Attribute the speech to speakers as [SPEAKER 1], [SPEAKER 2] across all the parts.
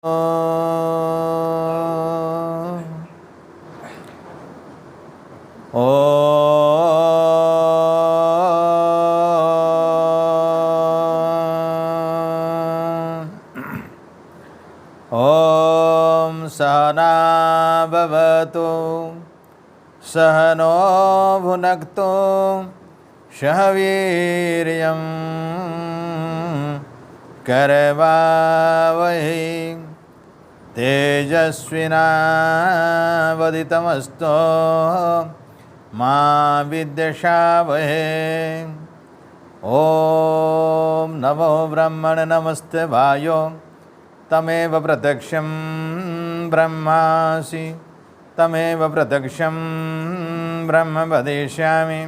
[SPEAKER 1] ॐ सहना भवतु सहनो भुनक्तु सह वीर्यं करवावहै तेजस्विनावदितमस्तु मा विद्विषावहै। ॐ नमो ब्रह्मणे नमस्ते वायो तमेव प्रत्यक्षं ब्रह्मासि तमेव प्रत्यक्षं ब्रह्म वदिष्यामि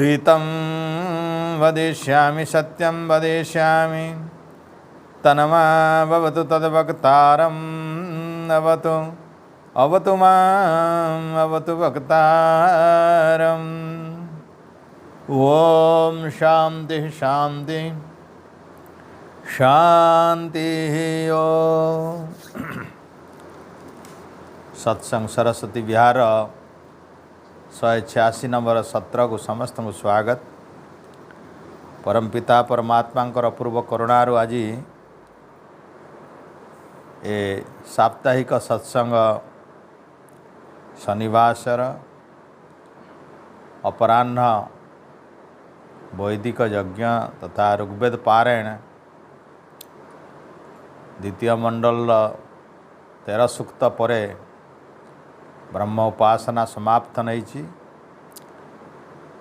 [SPEAKER 1] ऋतं वदिष्यामि सत्यं वदिष्यामि तन्मा भवतु तद्वक्तारम् अवतु अवतु माम् अवतु वक्तारम्। ॐ शान्ति शान्ति शांति। सत्संग सरस्वती विहार 186 नंबर सत्र को समस्त को स्वागत। परमपिता परमात्मा अपूर्व करुणारू आज ए साप्ताहिक सत्संग शनिवार अपराह्न वैदिक यज्ञ तथा ऋग्वेद पारायण द्वितीय मंडल 13 सूक्त परे ब्रह्म उपासना समाप्त नहीं।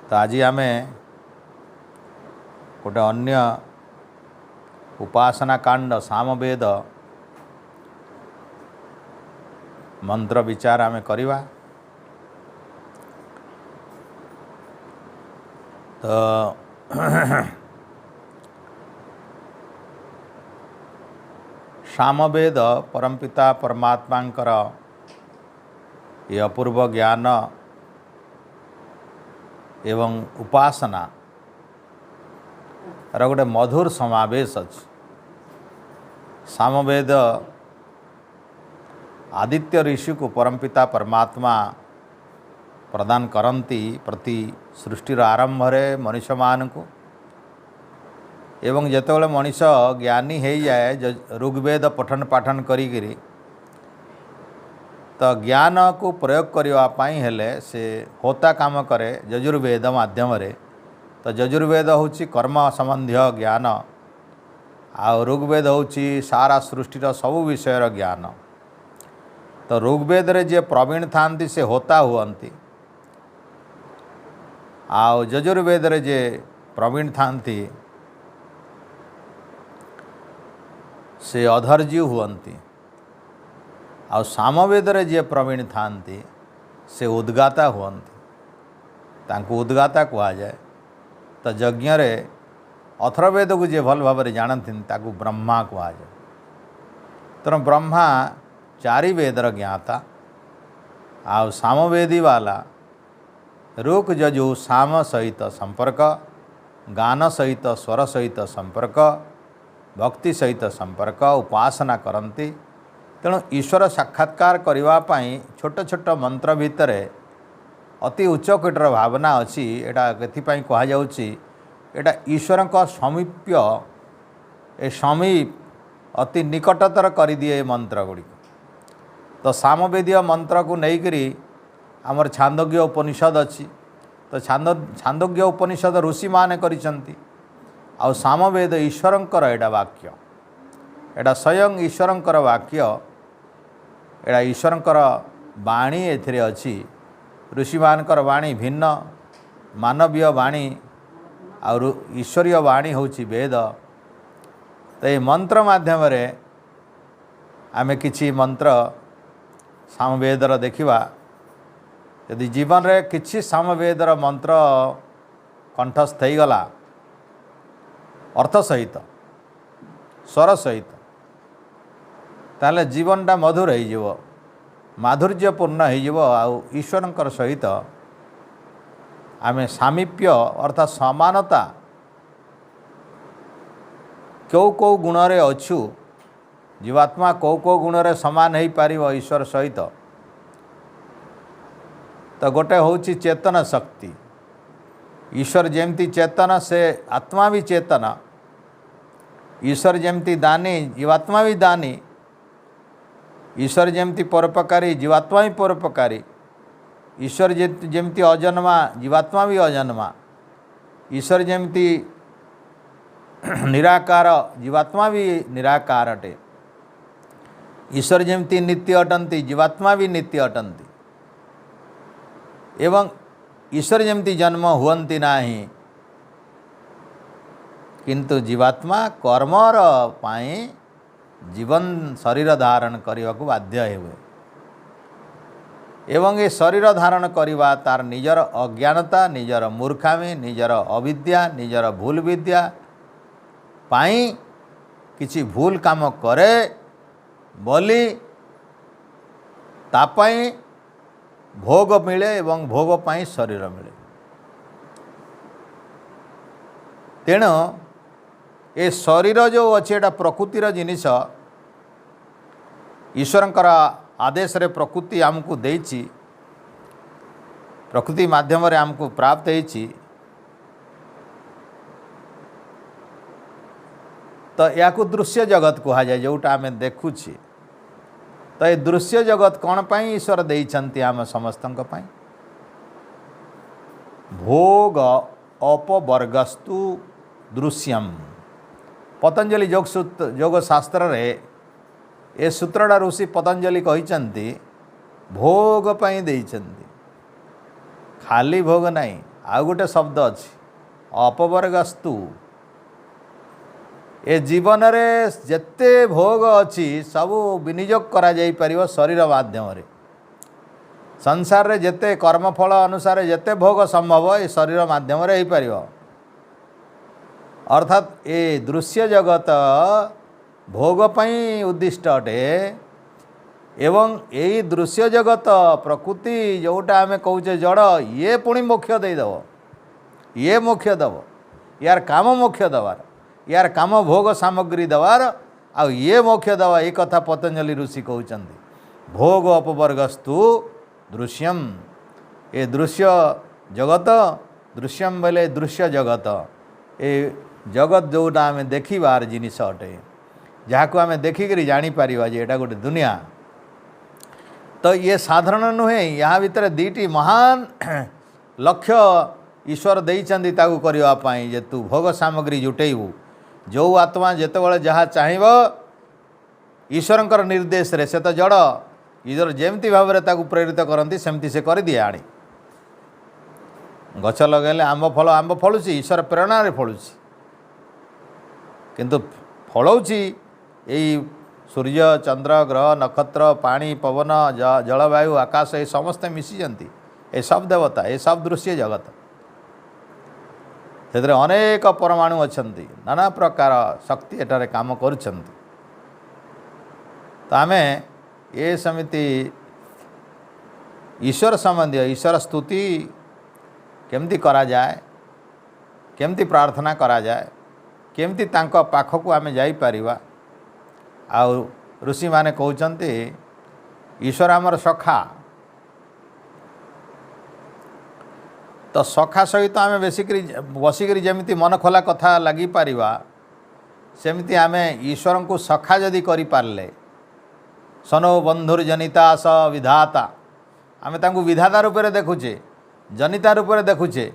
[SPEAKER 1] तो आज आम गोटे अन्य उपासना कांड सामवेद मंत्र विचार आम करिवा। तो सामवेद परमपिता परमात्मांकर ये अपूर्व ज्ञान एवं उपासना गोटे मधुर समावेश अच्छे। सामवेद आदित्य ऋषि को परमपिता परमात्मा प्रदान करती प्रति सृष्टिर आरंभ मनुष्य मान को एवं जितेबाला मनीष ज्ञानी हो जाए ऋग्वेद पठन पाठन करी तो ज्ञान को प्रयोग करने हेले से होता काम करे यजुर्वेद माध्यम तो यजुर्वेद हूँ कर्म संबंधी ज्ञान आ ऋग्वेद हूँ सारा सृष्टिर सबु विषयर ज्ञान। तो ऋग्वेद रे जे प्रवीण थांती से होता हुअंती आ यजुर्वेद रे जे प्रवीण थांती से अधर्जी हुअंती आ सामवेद रे जे प्रवीण थांती से उद्गाता हुअंती तांको उद्गाता कहा जाए। तो यज्ञ रे अथर्वेद को जे भल भाव जानती ताकू ब्रह्मा कहा जाए। तेणु ब्रह्मा चारि वेदर ज्ञाता आ सामवेदी वाला ऋक यजु साम सहित संपर्क गान सहित स्वर सहित संपर्क भक्ति सहित संपर्क उपासना करती। तेणु ईश्वर साक्षात्कार करने छोट छोट मंत्र भितर अति उच्च कोटर भावना अच्छी। एटा कथिपाई कहा जाउची एटा ईश्वर का समीप्य ए समीप अति निकटतर कर दिए मंत्र गुड़िक। तो सामवेदीय मंत्र को लेकरी आमर छांदोग्य उपनिषद अच्छी। तो छांदोग्य उपनिषद ऋषि माने करिसंती आ सामवेद ईश्वरंकर एटा वाक्य एटा स्वयं ईश्वरंकर वाक्य एटा ईश्वरंकर वाणी एथिरे अछि। ऋषि मानकर वाणी भिन्न मानवीय वाणी और ईश्वरीय वाणी होछि वेद। तो ये मंत्र माध्यम आमे किछि मंत्र सामवेदर देखिबा यदि जीवन रे किछि सामवेदर मंत्र कंठस्थ हो गला अर्थ सहित स्वर सहित ताले जीवनटा मधुर हो माधुर्यपूर्ण हो ईश्वरंकर सहित आमे सामीप्य अर्थात समानता क्यों कौ गुण रे अच्छु जीवात्मा कौ गुण सामान हो पार ईश्वर सहित तो गोटे हूँ चेतन शक्ति। ईश्वर जमती चेतन से आत्मा भी चेतन। ईश्वर जमती दानी जीवात्मा भी दानी। ईश्वर जमती परोपकारी जीवात्मा भी परोपकारी। ईश्वर जमती अजन्मा जीवात्मा भी अजन्मा। ईश्वर जमती निराकार जीवात्मा भी निराकार अटे। ईश्वर जमती नित्य अटंती जीवात्मा भी नित्य अटंती। एवं ईश्वर जमती जन्म हुअंती नाही किंतु जीवात्मा कर्मर पाई जीवन शरीर धारण करने को बाध्य हुए। एवं ये शरीर धारण करवा तार निजर अज्ञानता निजर मूर्खामी निजर अविद्या निजर भूल विद्या पाई किछि भूल काम करे बोली तापाई भोग मिले एवं भोग पाई शरीर मिले। तेणु ये शरीर जो अच्छे एटा प्रकृतिर जिनिस ईश्वरंकर आदेश रे प्रकृति आमको देछि। प्रकृति माध्यम रे आमको प्राप्त होइछि। तो या दृश्य जगत कहा जाए जोटा आम देखुछि। तो ये दृश्य जगत कौन पाई ईश्वर देइछन्ति आम समस्तंक पाई। भोग अपवर्गस्तु दृश्यम पतंजलि योग शास्त्र रे ए सूत्रटा ऋषि पतंजलि कहिछन्ति भोग पाई देइछन्ति खाली भोग नहीं। आउ गोटे शब्द अछि अपवर्गस्तु। ए जीवन रे जेते भोग अच्छी सब विनियोग करा जाई परिव शरीर माध्यम रे। संसार रे जेते कर्मफल अनुसार जेते भोग संभव ए शरीर माध्यम रे हो परिव। अर्थात ए दृश्य जगत भोग पई उद्दिष्ट अटे। एवं यही दृश्य जगत प्रकृति जोटा आम कहे जड़ ये पुणी मोक्ष देदेव। ये मोक्ष दब यार काम मोक्ष दबार यार काम भोग सामग्री दबार आ ये मोक्ष दवा एक कथा पतंजलि ऋषि कहते भोग अपवर्गस्तु दृश्यम। ए दृश्य जगत दृश्यम बोले दृश्य जगत ए जगत जोटा आम देखिबार जिनिस अटे जहाँ को आम देखिक जापर जे एटा गोटे दुनिया। तो ये साधारण नुहे यहाँ भितर दीटी महान लक्ष्य ईश्वर देइछन्ति ताकू करिवा पाई जे तू भोग सामग्री जुटेबू। जो आत्मा जेतेबेले जहाँ चाहब ईश्वरंकर निर्देश रे से तो जड़ ईश्वर जेमती भाव में ताकू प्रेरित करती सेमती से कर दिए आनी। गछ लगेले आंब फलुची ईश्वर प्रेरणा रे फलुची किंतु फलौची यही सूर्य चंद्र ग्रह नक्षत्र पानी पवन जलवायु आकाश ये समस्ते मिशिजंती ये सब देवता ये सब दृश्य जगत से अनेक परमाणु अच्छी नाना प्रकार शक्ति एटारे काम करुछंती। तो आम ये समिति ईश्वर संबंधी ईश्वर स्तुति केमती करा जाए केमती प्रार्थना करा जाए केमती तांको पाखकू आम जाइपारिबा। आउ ऋषि माने कहउचंती ईश्वर आमर सखा। तो सखा सहित आम बसिक जमी मन खोला कथा लगी पारिबा सेमती आम ईश्वर को सखा जदि करि पारले सनो बंधुर्जनिता स विधाता आम तांको विधाता रूप में देखुचे जनिता रूप में देखुचे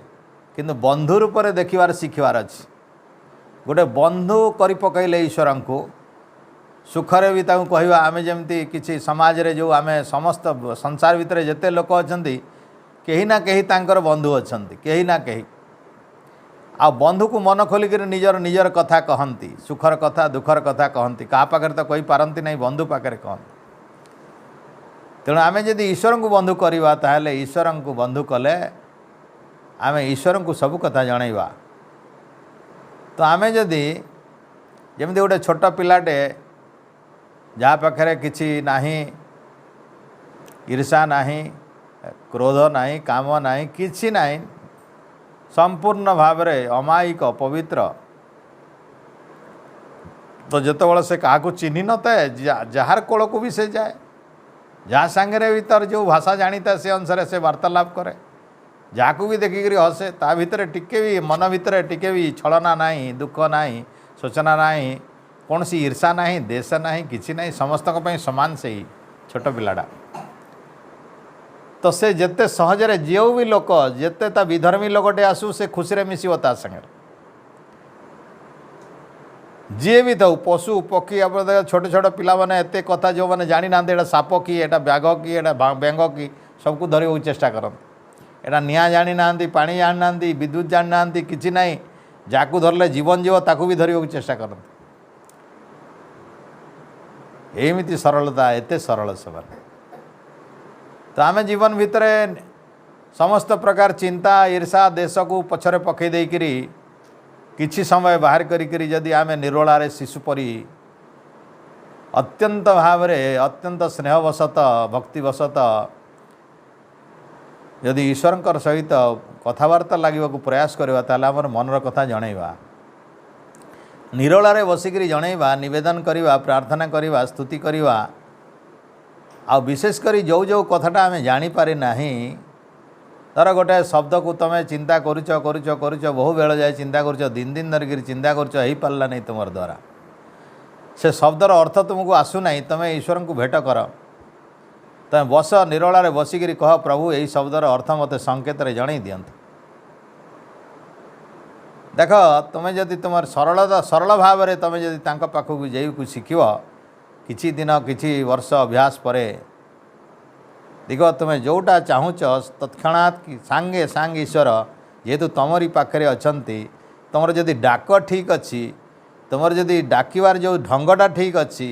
[SPEAKER 1] किंतु बंधु रूप में देखिबार शिखिबार अछि। गोटे बंधु करि पकैले ईश्वर को सुखरे भी ताकू कहवा आम जमी किसी समाज रे जो आम समस्त संसार भितर जेते लोक अछंती कहीं ना कहीं तांकर बंधु अछंती कहीं ना कहीं आ बंधु को मन खोलिक निजर निजर कथा कहती सुखर कथा दुखर कथा कहती क्या पाखे तो कही पारती नहीं बंधु पाखे कहती। तेणु आम जदि ईश्वर को बंधु करवा ताहले ईश्वर को बंधु कले आम ईश्वर को सब कथा जनइबा। तो आम जदि जमी गोटे छोट पिलाटे जहाँ पाखे किसी नाही ईर्षा नाही क्रोध नाही काम नाही किसी नाही संपूर्ण भाव में अमायिक पवित्र तो जितेबाला से क्या चिन्ह न थाए जार कोल को भी से जाए जहाँ सांगे भी तार जो भाषा जानी था से अनुसार से वार्तालाप करे जहाँ को भी देखिक हसे ता भितर टिके भी मन भितर टिके भी छलना ना दुख ना शोचना ना कौन सी ईर्षा ना देश ना कि ना समस्त सामान से ही छोट पिलाटा तो से जिते सहजरे जो भी लोक जिते ता विधर्मी लोकटे आसू से खुशी रे मिसिब ता संगे जी भी था पशु पक्षी आप छोटे छोटे पिला माने एते कथा जो मैंने जानी ना एटा साप कि एटा ब्याघ कि एटा बेंग कि सबको धरने चेष्टा करते एटा निआ जानी ना पानी जानी ना विद्युत जानी ना कि ना जाकू धरले जीवन जीव ताकू भी धरने चेष्टा करते एमती सरलता एते सरल से तो आम जीवन भितर समस्त प्रकार चिंता ईर्षा देश को पछरे पकई देकरी किछि समय बाहर करी जदि आम निरोलारे शिशु परी अत्यंत भाव अत्यंत स्नेहवशत भक्तिवशत यदि ईश्वर सहित कथबार्ता लगे प्रयास करवा ताले आमर मनर कथा जनइबा निरोलारे बसिकी जनइबा निवेदन करवा प्रार्थना करवा स्तुति करवा आ विशेषकर जो जो कथाटा आम जानीपारे नहीं धर गोटे शब्द को तुम चिंता करुच करुच करुच बहु बेल जाए चिंता करुच दिन दिन धरिक चिंता करुच हो पारा नहीं तुम द्वारा से शब्दर अर्थ तुमको आसूना तुम ईश्वर को भेट कर तुम बस निरोलारे बसिक कह प्रभु यही शब्दर अर्थ मत संकेत जन दिंतु देख तुम जदि तुम सरलता सरल भाव में तुम जदि पाखक जाइक शिख किछि दिन किछि वर्ष अभ्यास परे देख तुम्हें जोटा चाहूच तत्क्षणात सांगे सांगे ईश्वर जेहेतु तुमरी पाखे अच्छा तुम जदि डाक ठीक अच्छी तुम जदि डाकिवार जो ढंगटा ठीक अच्छी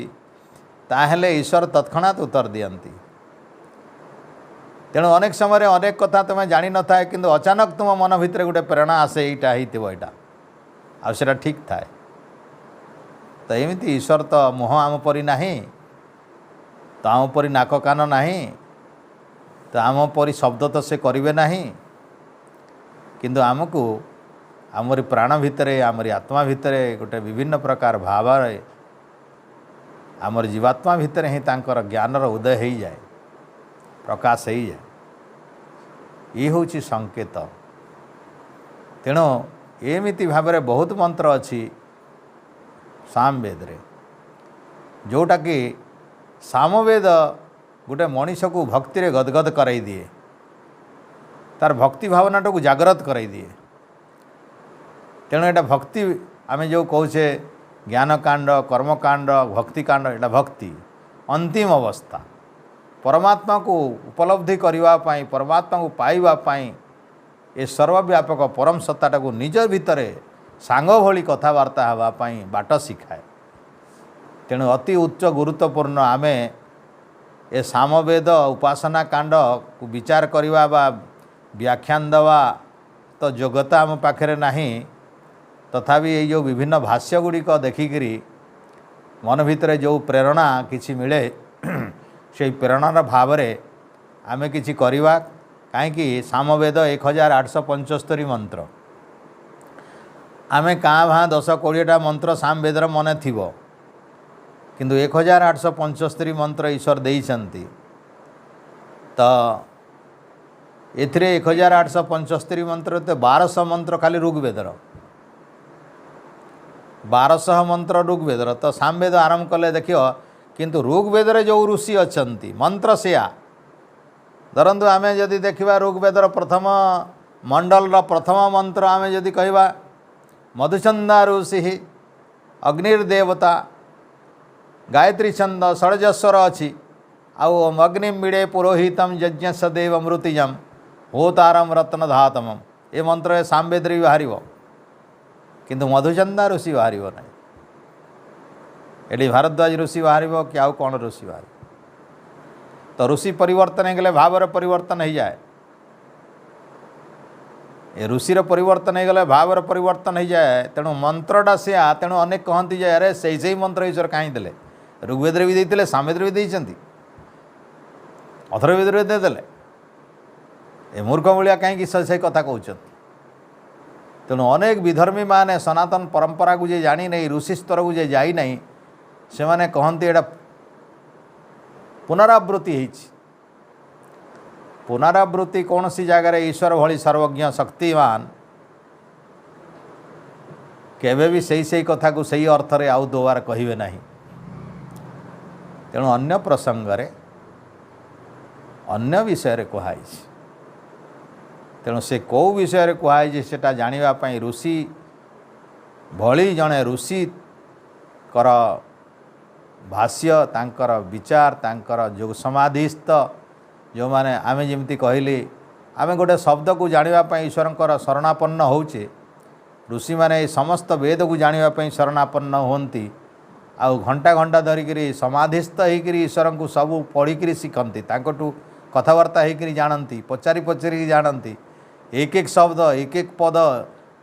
[SPEAKER 1] ताहेले ईश्वर तत्क्षणात उत्तर दियंती तेणु अनेक समय अनेक कथा तुम्हें जानी न था कि अचानक तुम मन भितर गोटे प्रेरणा आसे यहाँ होता आसा ठीक थाए तो एमती ईश्वर तो मुह आम परी नहीं तो आम परी नाक कान नहीं तो आम परी शब्द तो से करेंगे नहीं किंतु आमको आमरी प्राण भितर आमरी आत्मा भितर गोटे विभिन्न प्रकार भाव आमर जीवात्मा भितर ही तांकर ज्ञानर उदय हो जाए प्रकाश हो जाए ये हूँ संकेत तेणु एमती भाव में बहुत मंत्र अच्छी सामवेद रे जोटा कि सामवेद गोटे मनीष को भक्ति रे गदगद कराई दिए तार भक्ति भावनाटा को जागृत कराई दिए तेणु एटा भक्ति आमे जो कहे ज्ञानकांड कर्मकांड भक्तिकांड एटा भक्ति अंतिम अवस्था परमात्मा को उपलब्धि करने परमात्मा को पाइबापी ए सर्वव्यापक परम सत्ताटा को निज भितर सांग भली कथबार्ता हाँपाई बाट शिखाए तेणु अति उच्च गुरुत्वपूर्ण आमे ए सामवेद उपासना कांड को विचार करवा बा व्याख्यान दवा तो योग्यता आम पाखे नहीं तथापि ये जो विभिन्न भाष्य गुड़िक देखिकी मन भितर जो प्रेरणा किछि मिले से प्रेरणार भाव में आमे किछि करवा कहीं सामवेद 1875 मंत्र आमे काँ भाँ 10-20टा मंत्र सामवेदर मन थी किंतु 1875 मंत्र ईश्वर देइछन्ति तो एथिरे 1875 मंत्र तो 1200 मंत्र खाली ऋग्वेदर 1200 मंत्र ऋग्वेदर तो सामवेद आरंभ कले देखियो किंतु ऋग्वेदर जो ऋषि अच्छन्ति मंत्र सेया धरतु आम जदि देखा ऋग्वेदर प्रथम मंडल प्रथम मंत्र आम जदि कहवा मधुचंदा ऋषि अग्निर्देवता गायत्री छंद षड्जस्वर अच्छी आउ अग्नि मिड़े पुरोहितम यज्ञ सदैव मृतिजम होतारम रत्नधातम ये मंत्र सामवेद भी बाहर किंतु मधुचंदा ऋषि बाहर ना ये भारद्वाज ऋषि बाहर कि आउ कौन ऋषि बाहर तो ऋषि परिवर्तन हो गले भावर परिवर्तन हो जाए ये ऋषिर परिवर्तन हो गले भावर परिवर्तन हो जाए तेणु मंत्रटा से तेणु अनेक कहती जाए अरे से मंत्र ईश्वर कहीं देले ऋग्वेद भी देते सामवेद भी देते अथर्ववेद भी देदेले ए मूर्ख भाया कहीं से कथा कहते तेणु अनेक विधर्मी माने सनातन परंपरा को जे जानी नहीं, ऋषि स्तर को जे जाई नहीं, से माने कहते एटा पुनरावृत्ति होइछि। पुनरावृत्ति कौन सी जगार ईश्वर भली सर्वज्ञ शक्तिमान केबे भी सही कथा को सही अर्थ रे आउ दोबार कहिबे नहीं। तेणु अन्य प्रसंग रे अन्य विषय रे कहाई। तेणु से कौ विषय रे कहाई सेटा जानिबा पई ऋषि भली जणे ऋषि कर भाष्य तांकर विचार तांकर जो समाधिस्थ जो माने आमे जेमती कहली आमे गोटे शब्द को जानिबा पई ईश्वरंकर शरणापन्न होउचे। ऋषि माने समस्त वेद को जानिबा पई शरणापन्न होंती। आउ घंटा घंटा धरिकी समाधिस्थ होकर ईश्वर को सब पढ़िकी शिखती, तांकटू कथबार्ता होकर जानती, पचारि पचारि जानती, एक एक शब्द एक एक पद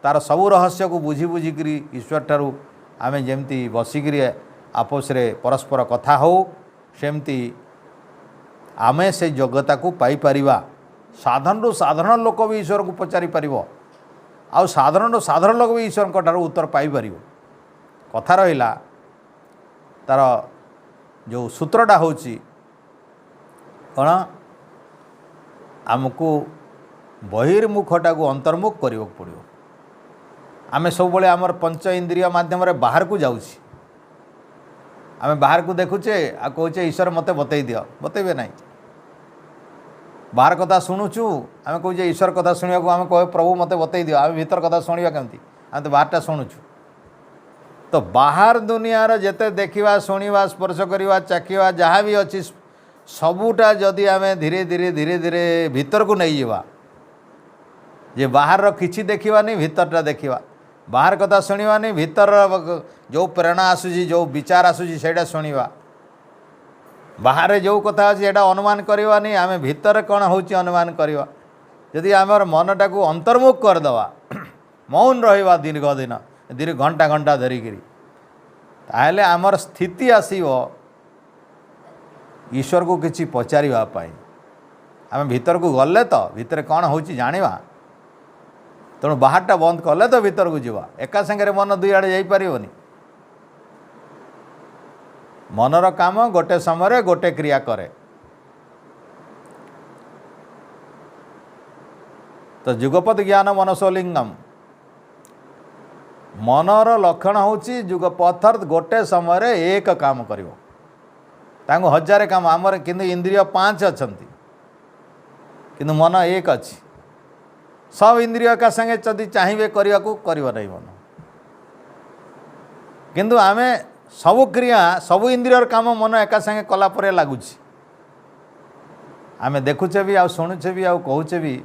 [SPEAKER 1] तार सबू रहस्य को बुझी बुझिकी ईश्वर ठारू आमे जेमती बसिकी आपस रे परस्पर कथा हो, सेमती आमे से योग्यता को पाई परिबा। साधारण रू साधारण लोक भी ईश्वर को पचारि परिबो, आउ साधारण रू साधारण लोक भी ईश्वर को ठारू उत्तर पाई परिबो। कथा रहिला तार जो सूत्रटा होची कौन, आमको बहिर्मुखटा को अंतर्मुख करने पड़ो। आमे सब बड़े आमर पंच इंद्रिय माध्यम रे बाहर को जाउछि, आमे बाहर को देखुचे आ कहूचे ईश्वर मते बतई दियो, बतेबे नहीं। बाहर कथा शुणुचु आमे कहूचे ईश्वर कथा शुणिया को आमे कहे प्रभु मते बतई दियो, आमे भीतर कथा शुणिया केमती, आमे तो बाहरटा शुणुचु। तो बाहर दुनियार जेते देखिवा शुणिवा स्पर्श करिवा चाखिवा जहाँ भी अच्छी सबूटा जदि आमे धीरे धीरे धीरे धीरे भीतर को नहीं जावा, जे बाहर किछि देखिवा नहीं भीतरटा देखिवा, बाहर कथा शुणिवा नहीं भीतर जो प्रेरणा आसूची जो विचार आसूची सेटा शुणिवा, बाहर जो कथा अच्छी एटा अनुमान करवा नहीं, आमे भीतर कौन होची अनुमान करवा। यदि आमर मनटा को अंतर्मुख करदवा, मौन रहिबा दीर्घ दिन दीर्घ घंटा घंटा धरिकी, ताहले आमर स्थिति आसीबो ईश्वर को किछि पचारिबा पाई। आमे भीतर को गले तो भीतर कौन होची जानिबा, तेणु बाहरटा बंद कले तो भीतर को जीवा। एका संगे मन दुई आड़े जाई परिबनी। मनर काम गोटे समय गोटे क्रिया करे। तो जुगपद ज्ञान मनसोलिंगम, मनर लक्षण होची जुगपथ गोटे समय एक काम करिवो, तांको हजार काम। आमर किंतु इंद्रिय 5 अछंती किंतु मन एक अच्छी। सब इंद्रिय का संगे जदि चाहिए करने को करिवो नहीं मन, किंतु आमे सबु क्रिया सबु इंद्रियर काम मन एका संगे कला परे लागुची। आमे देखुचे भी आ शुणुचे भी आ कहूचे भी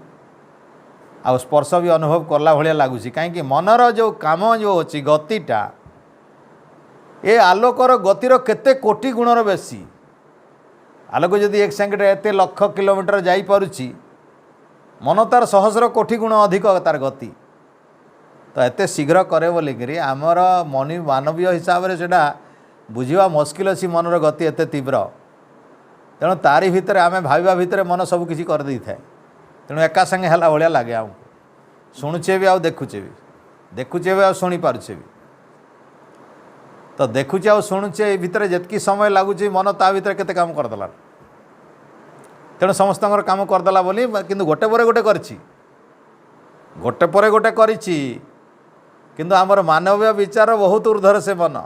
[SPEAKER 1] आ स्पर्श भी अनुभव करला भलिया लागुची। कहीं मनर जो काम जो अच्छी गतिटा ए आलोकर गतिर केते कोटि गुणर बेसी। आलोक जदि एक संगे एते लक्ष किलोमीटर जाई पारुची, मन तार सहस्र कोटि गुण अधिक तार गति। तो एते शीघ्र करे बोलिकी आमर मनी मानवीय हिसाब से सेटा बुझा मुस्किल अच्छी मनर गति एते तीव्र। तेणु तारी भितर आमे भाविबा भितर मन सब किसी कर दे थाए। तेणु एका संगे हला भलिया लगे आमको। शुणुचे भी आ देखुचे भी, देखुचे भी आ शुणी पारुचे भी। तो देखुचे आ शुणुचे भितर जेतकी समय लगुच मन ता भितर केते काम करदेला। तेणु समस्त काम करदेला बोली किंतु गोटे पर गोटे करछि, गोटे पर गोटे करिछि, किंतु आमर मानवीय विचार बहुत ऊर्ध्वर से मन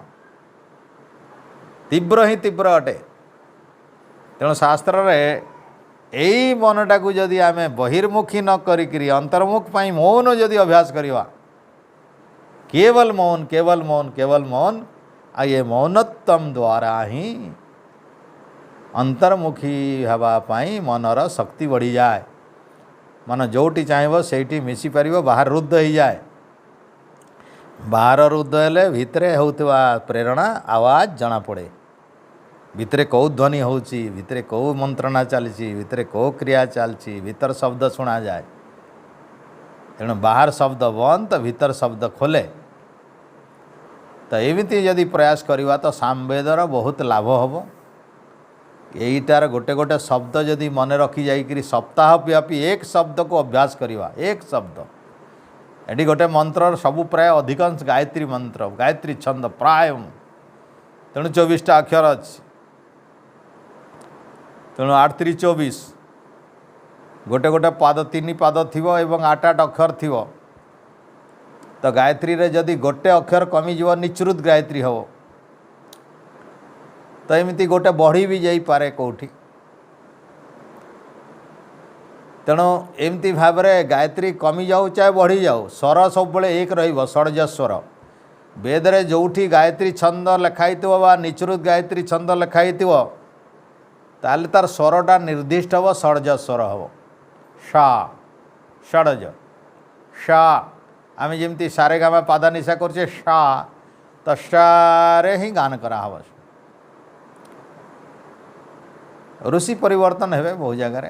[SPEAKER 1] तीव्र ही तीव्र अटे। तेणु शास्त्र रे एई मनटा को जदि आमे बहिर्मुखी न करिकरी अंतर्मुख पाई मौन जदि अभ्यास करिवा, केवल मौन केवल मौन केवल मौन, आ ये मौनत्वम द्वारा ही अंतर्मुखी हवा पाई मनर शक्ति बढ़ी जाए। मन जोटी चाहब सेठी मिसी पारिबो, बाहर रुद्ध हो जाए। बाहर रुद्ध हेले भितरे होउतबा प्रेरणा आवाज जना पड़े। भितरे कौ ध्वनि होउची, भितरे कौ मंत्रणा चलची, भितरे कौ क्रिया चलची, भीतर शब्द सुना जाए। तेणु बाहर शब्द बंद तो भीतर शब्द खोले। तो एमती जदि प्रयास करवा तो सामवेदर बहुत लाभ हम। यहीटार गोटे गोटे शब्द जदि मन रखी जाइकरी सप्ताह व्यापी एक शब्द को अभ्यास करवा, एक शब्द एटी गोटे मंत्र सबू प्राय अधिकांश गायत्री मंत्र गायत्री छंद प्राय तेणु 24टा अक्षर अच्छी तेणु 8 3 24 गोटे गोटे पाद 3 पाद थिवो एवं 8 8 अक्षर थिवो तो गायत्री रे जदि गोटे अक्षर कमिଯିव निचृत गायत्री हो तो एमती गोटे बढ़ी भी जाई पारे कोठी तेणु एमती भाव में गायत्री कमी जाऊ चाहे बढ़ी जाऊ स्वर सब बड़े एक षड्ज स्वर वेद रे जोठी गायत्री छंद लिखाई बा निचृत गायत्री छंद लिखाई ताले तार स्वरटा निर्दिष्ट हम षड्ज स्वर हम शा षड्ज शा आम जमी सारे गामा पादा निशा करछे शा तो शारे ही गान करा हब ऋषि परिवर्तन हेबे बहु जगह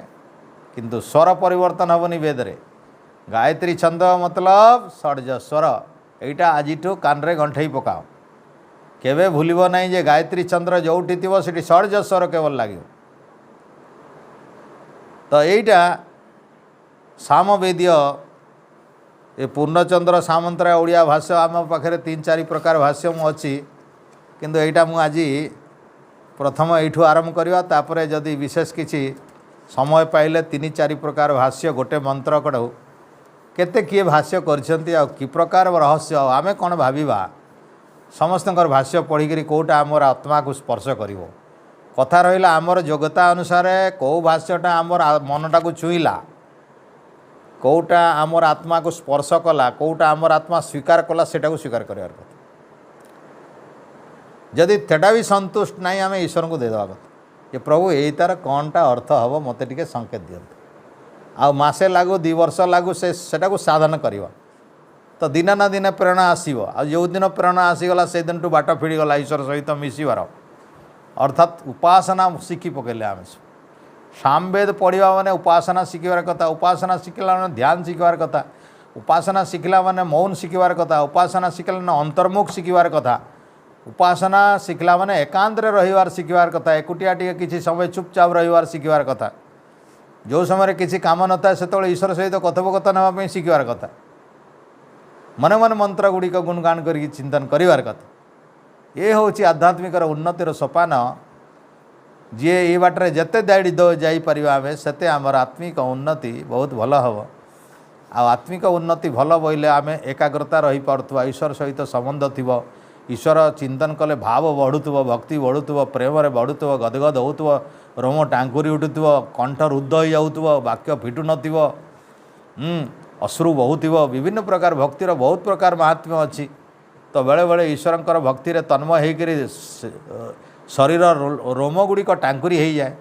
[SPEAKER 1] किंतु स्वर परिवर्तन हेबनी वेद रे गायत्री छंद मतलब षड्ज स्वर एटा आजिठू कान रे गंठई पकाओ केबे भूलिबो नहीं जे गायत्री चंद्र जोठी थिबो सेठी षड्ज स्वर केवल लागियो तो एटा सामवेदीय ये पूर्णचंद्र सामंतराय ओडिया भाष्य आम पाखे 3 4 प्रकार भाष्य मु अच्छी किंतु एटा मु आज प्रथम यू आरंभ करवा तापर जदि विशेष किसी समय पाइले 3 4 प्रकार भाष्य गोटे मंत्र कड़ू केते किए भाष्य कि प्रकार रहस्य आमे कौन भाविबा समस्त भाष्य पढ़ी कौटा आमर आत्मा को स्पर्श करिवो कथा रहिला आमर योग्यता अनुसार कौ भाष्यटा आमर मनटा को छुईला कौटा आमर आत्मा को स्पर्श कला कौटा आमर आत्मा स्वीकार कला सेटा को स्वीकार करार कथा जदि तेटा भी संतुष्ट नहीं आम ईश्वर को देदेवा कथा ये प्रभु यही तार कौनटा अर्थ हम मत टे संकेत दिंतु आ मसे लागू 2 वर्ष लागू सेटा को साधन करवा तो दिन ना दिन प्रेरणा आसो आ जो दिन प्रेरणा आसीगला से दिन टू बाट फिड़गला ईश्वर सहित मिसबार अर्थात उपासना शिखी पकड़े आम सामवेद पढ़ा माने उपासना शिखबार कथा उपासना शिखला माने ध्यान शिखबार कथा उपासना शिखला माने मौन शिखबार कथा उपासना शिखला माने अंतर्मुख शिखबार कथा उपासना शिखला माने एकांत रहिवार शिखबार कथा एकुटिया टिके किसी समय चुपचाप रहिवार शिखबार कथा जो समय किसी काम न था से ईश्वर सहित कथोपकथन होगा शिखबार कथा मन मन मंत्र गुड़िक गुणगान कर चिंतन करिवार कथा ये हूँ आध्यात्मिक उन्नतिर सोपान जी ये बाटर जिते दाड़ी जापर आम से आमर आत्मिक उन्नति बहुत भल हम आत्मिक उन्नति भल बोले आम एकाग्रता रही पार्थुवा ईश्वर सहित संबंध थी ईश्वर चिंतन कले भाव बढ़ुव भक्ति बढ़ुव प्रेम बढ़ुव गदगद होतुव रोम टांकुरी उठुव कंठ रुद्ध हो जाऊव वाक्य फिटु नथिव अश्रु बहुव विभिन्न प्रकार भक्तिर बहुत प्रकार महात्म्य अच्छी तो बेले बेले ईश्वर भक्ति रे तन्मय होकर शरीर रोम गुड़िक टांकुरी हो जाए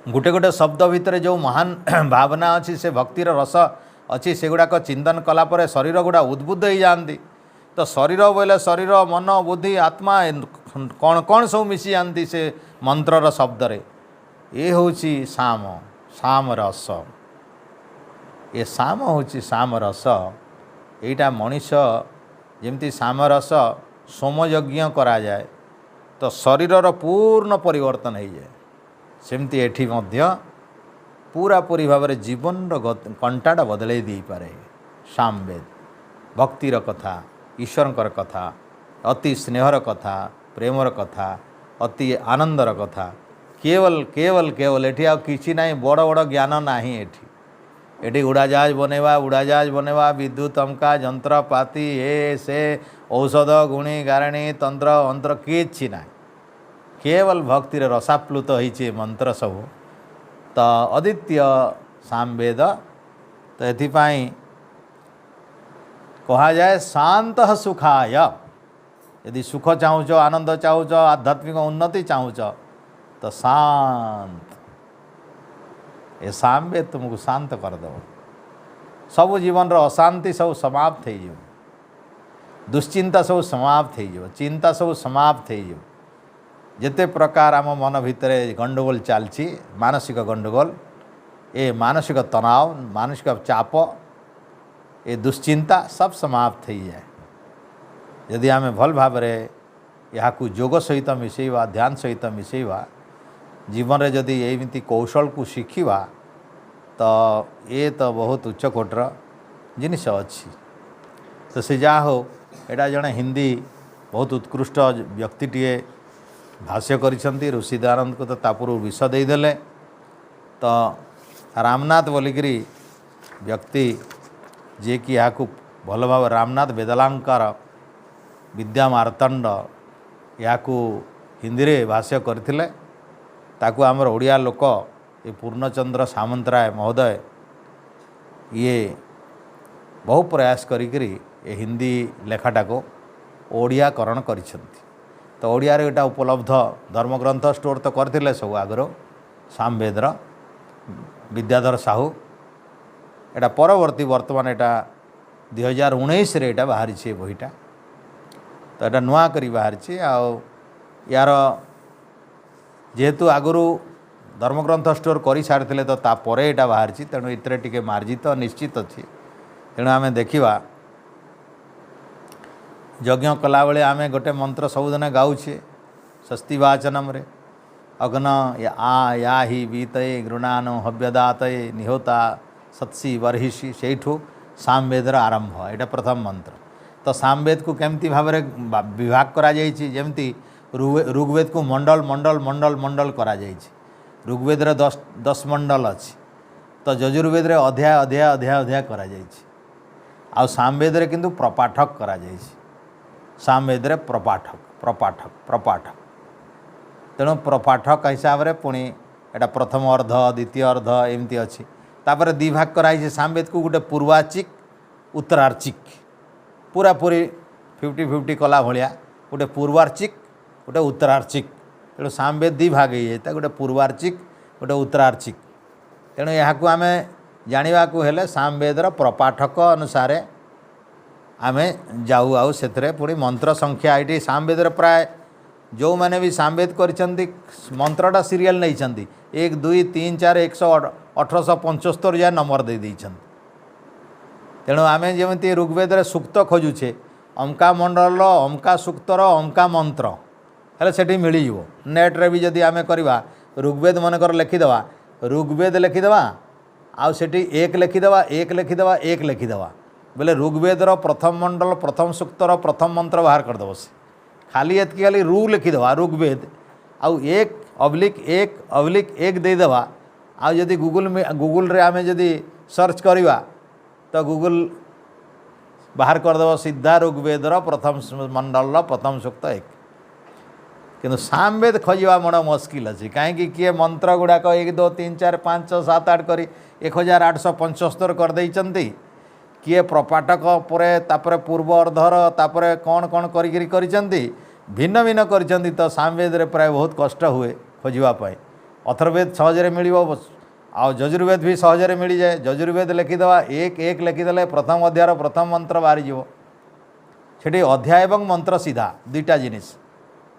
[SPEAKER 1] गोटे गोटे शब्द भितर जो महान भावना अच्छी से भक्तिर रस अच्छी से गुड़ाक चिंतन कलापर शरीर गुड़ा उद्बुद्ध हो जाती तो शरीर बोले शरीर मन बुद्धि आत्मा कौन कौन सब मिसी जाती से मंत्रर शब्द रे ये हूँ साम साम रस ये साम हूँ साम रस यहीटा मनीष जमती साम रस सोमयज्ञ करा जाए तो शरीरर पूर्ण परिवर्तन हो जाए सेमती एठी मध्य पूरा पूरी भाव में जीवन कंटाटा बदल दे पारे सामवेद भक्तिर कथा ईश्वर कथा अति स्नेहर कथा प्रेमर कथा अति आनंदर कथा केवल केवल केवल एठी आ किछि नाही बड़ बड़ ज्ञान नाही एठी उड़ाजहाज बनेवा विद्युत अमका जंत्रपाति ए से औषध गुणी गारणी तंत्र अंत्र किछि नाही केवल भक्ति रसाप्लुत होइछे मंत्र सब तो अद्वितीय सामवेद तो एथिपाई कहा जाए शांत सुखाय यदि सुख चाहूच आनंद चाहूच आध्यात्मिक उन्नति चाहूच तो शांत ये सामवेद तुमको शांत करदेव सब जीवन अशांति सब समाप्त हो दुश्चिंता सब समाप्त हो चिंता सब समाप्त हो जिते प्रकार आम मन भितर गंडगोल चलती मानसिक गंडगोल ये मानसिक तनाव मानसिक चाप ये दुश्चिंता सब समाप्त हो जाए यदि आम भल भाव यहाँ योग सहित मिसेवा ध्यान सहित मिसेवा जीवन रे जदि एमती कौशल को शिखिवा तो ये तो बहुत उच्च कोटर जिनिस अच्छी। तो से जा हो एटा जड़े हिंदी बहुत उत्कृष्ट व्यक्तिटे भाष्य करिसेंती ऋषि दयानंद को तो तापुरु विष देदेले। तो रामनाथ बोलिकी व्यक्ति जे कि यहाँ भल भाव रामनाथ बेदलांकार विद्या मार्तंड यहाँ हिंदी रे भाष्य करथिले। ताकू आमर ओडिया लोक ये पूर्णचंद्र सामंतराय महोदय ये बहु प्रयास करी ये हिंदी लेखाटा को ओडियाकरण करिसेंती। तो ओडिया रे एटा उपलब्ध धर्मग्रंथ स्टोर तो करथिले सब आगर सामवेदर विद्याधर साहू एटा परवर्ती वर्तमान एटा 2019 रे एटा बाहरी बहीटा। तो एटा नुआ करी बाहरी आ यार जेहेतु आगु धर्मग्रंथ स्टोर कर सारी तो तापर यहाँ बाहरी तेणु इतने टी मार्जित निश्चित अच्छी। तेणु आम देखा यज्ञ कला बेले आम गोटे मंत्र सबुदिन गाऊे स्वस्ति वाचनम रे अग्न या हि वीतये गृणानो हव्यदातये निहोता सत्सी बर्हिषि सेठू सामवेदर आरंभ यहाँ प्रथम मंत्र। तो सामवेद को केमती भाव विभाग करा जायछि जेमती ऋग्वेद को मंडल मंडल मंडल मंडल करा जायछि। ऋग्वेद रे 10 मंडल अच्छी। तो यजुर्वेद रे अध्याय अध्याय अध्याय अध्याय करा जायछि। आ सामवेद रे किंतु प्रपाठक करा जायछि। सामवेद रे प्रपाठक प्रपाठक प्रपाठक तेणु प्रपाठक हिसाब से पुणी एटा प्रथम अर्ध द्वितीय अर्ध एमती अच्छी। तापर दी भाग कराई सामवेद को गोटे पूर्वाचिक उत्तरार्चिक पूरा पूरी 50-50 कला भाया गोटे पूर्वार्चिक गोटे उत्तरार्चिक। तेणु सामवेद दी भाग हो गोटे पूर्वार्चिक गोटे उत्तरार्चिक। तेणु यहाँ आम जाना हेले सामवेदर प्रपाठक अनुसार आम जाऊ आउ से पुणी मंत्र संख्या ये सामवेदर प्राय जो मैंने भी सामवेद करिसेंती मंत्रटा सीरियल नहीं 1 2 3 4 1875 या नंबर दे देइछंती। तेणु आम जमी ऋग्वेद सूक्त खोजुचे अमका मंडल अमका सूक्तर अमका मंत्र हेले सेठी मिल जाव। नेट्रे भी जदि आम करवा ऋग्वेद मनकर लिखिदेवा ऋग्वेद लिखिदेवा आउ सेठी 1 लिखिदेवा 1 लिखिदेवा 1 लिखिदेवा बोले ऋग्वेदर प्रथम मंडल प्रथम सूक्तर प्रथम मंत्र बाहर करदेव। से खाली एतकी खाली रू लिखिदेवा ऋग्वेद आउ 1/1/1 देदेवा। आउ जदि गूगल रे आमे जदि सर्च करवा तो गूगल बाहर करदेव सीधा ऋग्वेदर प्रथम मंडल प्रथम सूक्त 1। किंतु सामवेद खोजा बड़ मुस्किल अच्छी कहीं किए मंत्र गुड़ाक 1 2 3 4 5 6 7 8 कर 1875 कर देइचंती। किए प्रपाठक पर पूर्व अर्धर तापर कौन कौन करिसेंती भिन्न भिन्न करिसेंती। तो सामवेद रे प्राय बहुत कष्ट हुए खोजापी। अथर्वेद सहजरे मिल आ यजुर्वेद भी सहजरे मिल जाए। यजुर्वेद लिखिदेवा 1/1 लिखिदेले प्रथम अध्यायर प्रथम मंत्र बाहरी जीव। सेठी अध्याय एवं मंत्र सीधा दुईटा जिनिस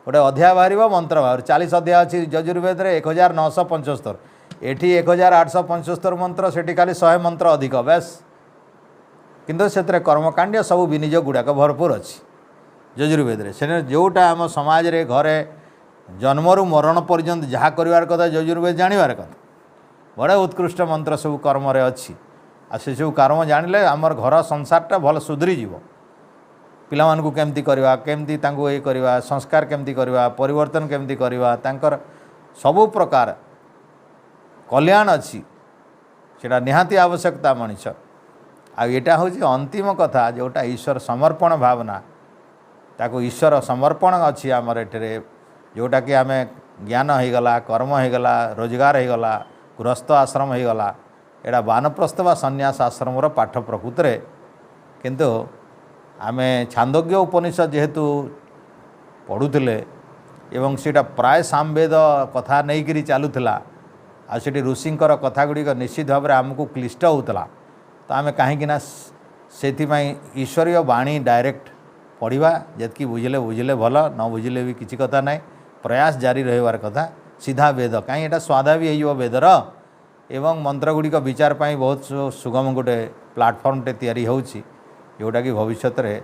[SPEAKER 1] गोटे अध्याय बाहर मंत्र बाहर 40 अध्याय अच्छी यजुर्वेद रे 1975 एठी 1875 मंत्र सेठी खाली 100 मंत्र अधिक बेस। किंतु से कर्मकांड सब विनियोग गुड़ाक भरपूर अच्छी यजुर्वेद रे। से जोटा आम समाज रे घरे जन्मरु मरण पर्यंत जहाँ करिवार कथा यजुर्वेद जानिबार कथा बड़े उत्कृष्ट मंत्र सब कर्म रे अच्छी। आ से सब कर्म जानिले आमर घर संसारटा भल सुधरी जीव। पिला मानकु केमती करवा केमती तांकु ए करवा संस्कार केमती करवा परिवर्तन केमती करवा तांकर सबु प्रकार कल्याण अच्छी सेटा निहाती आवश्यकता मनीष। आ एटा हूँ अंतिम कथा जोटा ईश्वर समर्पण भावना ताको ईश्वर समर्पण अच्छी आमर एठरे जोटा कि आम ज्ञान होगला कर्म होगला रोजगार होगला गृहस्थ आश्रम होगला एटा वानप्रस्थ वा सन्यास आश्रम पाठ प्रकृत रे। किंतु आम छांदोग्य उपनिषद जेहेतु पढ़ुले एवं सीटा प्राय सामवेद कथा नहीं करी चलुला आ सेठी ऋषिंकर कथा गुड़िक निश्चित भाव आमको क्लिष्ट होता। तो आम कहीं से ईश्वरीय वाणी डायरेक्ट पढ़ा जितकी बुझे बुझे भल न बुझे भी किसी कथा ना प्रयास जारी रहिबार कथा सीधा वेद कहीं एटा स्वादा भी हो वेदर एवं मंत्र गुड़िक विचार पाई बहुत सुगम गोटे प्लाटफर्मटे तैयारी होउछि जोटा कि भविष्य में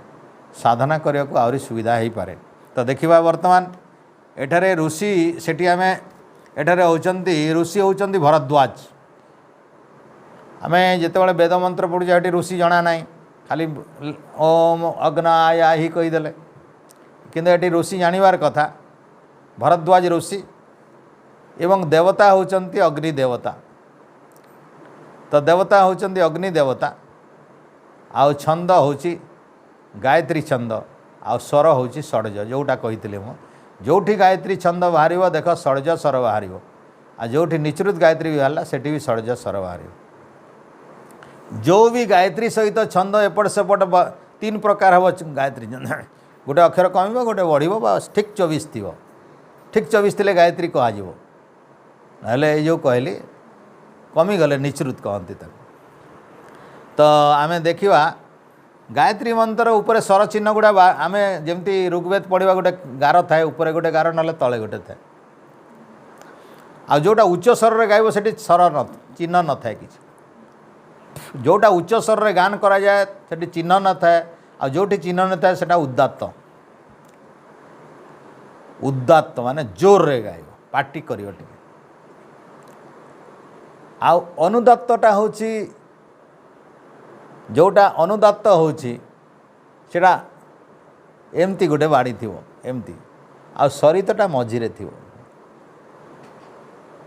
[SPEAKER 1] साधना करने को आहरी सुविधा हो पारे। तो देखा वर्तमान एठारे ऋषि सेठी आम एठारे होचंती ऋषि होचंती भरद्वाज आमे जितेबाला वेद मंत्र पढ़ुचे ये ऋषि जना ना खाली ओम अग्नाया ही कहीदेले किंतु ये ऋषि जानिबार कथा भरद्वाज ऋषि एवं देवता होचंती अग्नि देवता। तो देवता होचंती अग्नि देवता आउ छंद होची गायत्री छंद आउ स्वर होची षड्ज जोटा कही मु जोठी गायत्री छंद बाहर देख षड्ज स्वर बाहर आ जोठी निचृत गायत्री भी बाहर सेठी भी षड्ज स्वर बाहर। जो भी गायत्री सहित छंद एपट सेपट 3 प्रकार हम गायत्री गोटे अक्षर कम गोटे बढ़ बस ठीक 24 थी ठीक 24 थे गायत्री कह जो कहली कमीगले निचृत कहती तो आमे देखा गायत्री मंत्र उपर स्वर चिन्ह गुड़ा आम जमती ऋग्वेद पढ़ा गोटे गार थाए ऊपर गोटे गार ना तले गोटे थाए आ जोटा उच्च स्वर रे गाइब से स्वर न चिन्ह न थाए कि जोटा उच्च स्वर रे गान करा जाए सेठी चिन्ह न थाए आ जोटी चिन्ह न थाए सेटा उदात्त उदात्त माने जोर रे गाइब पार्टी करियो टिके आ अनुदात्तटा होची जोटा अनुदात्त होची सेटा एमती गोटे बाड़ी थिवो एमती आ सरितटा मझिरे थिवो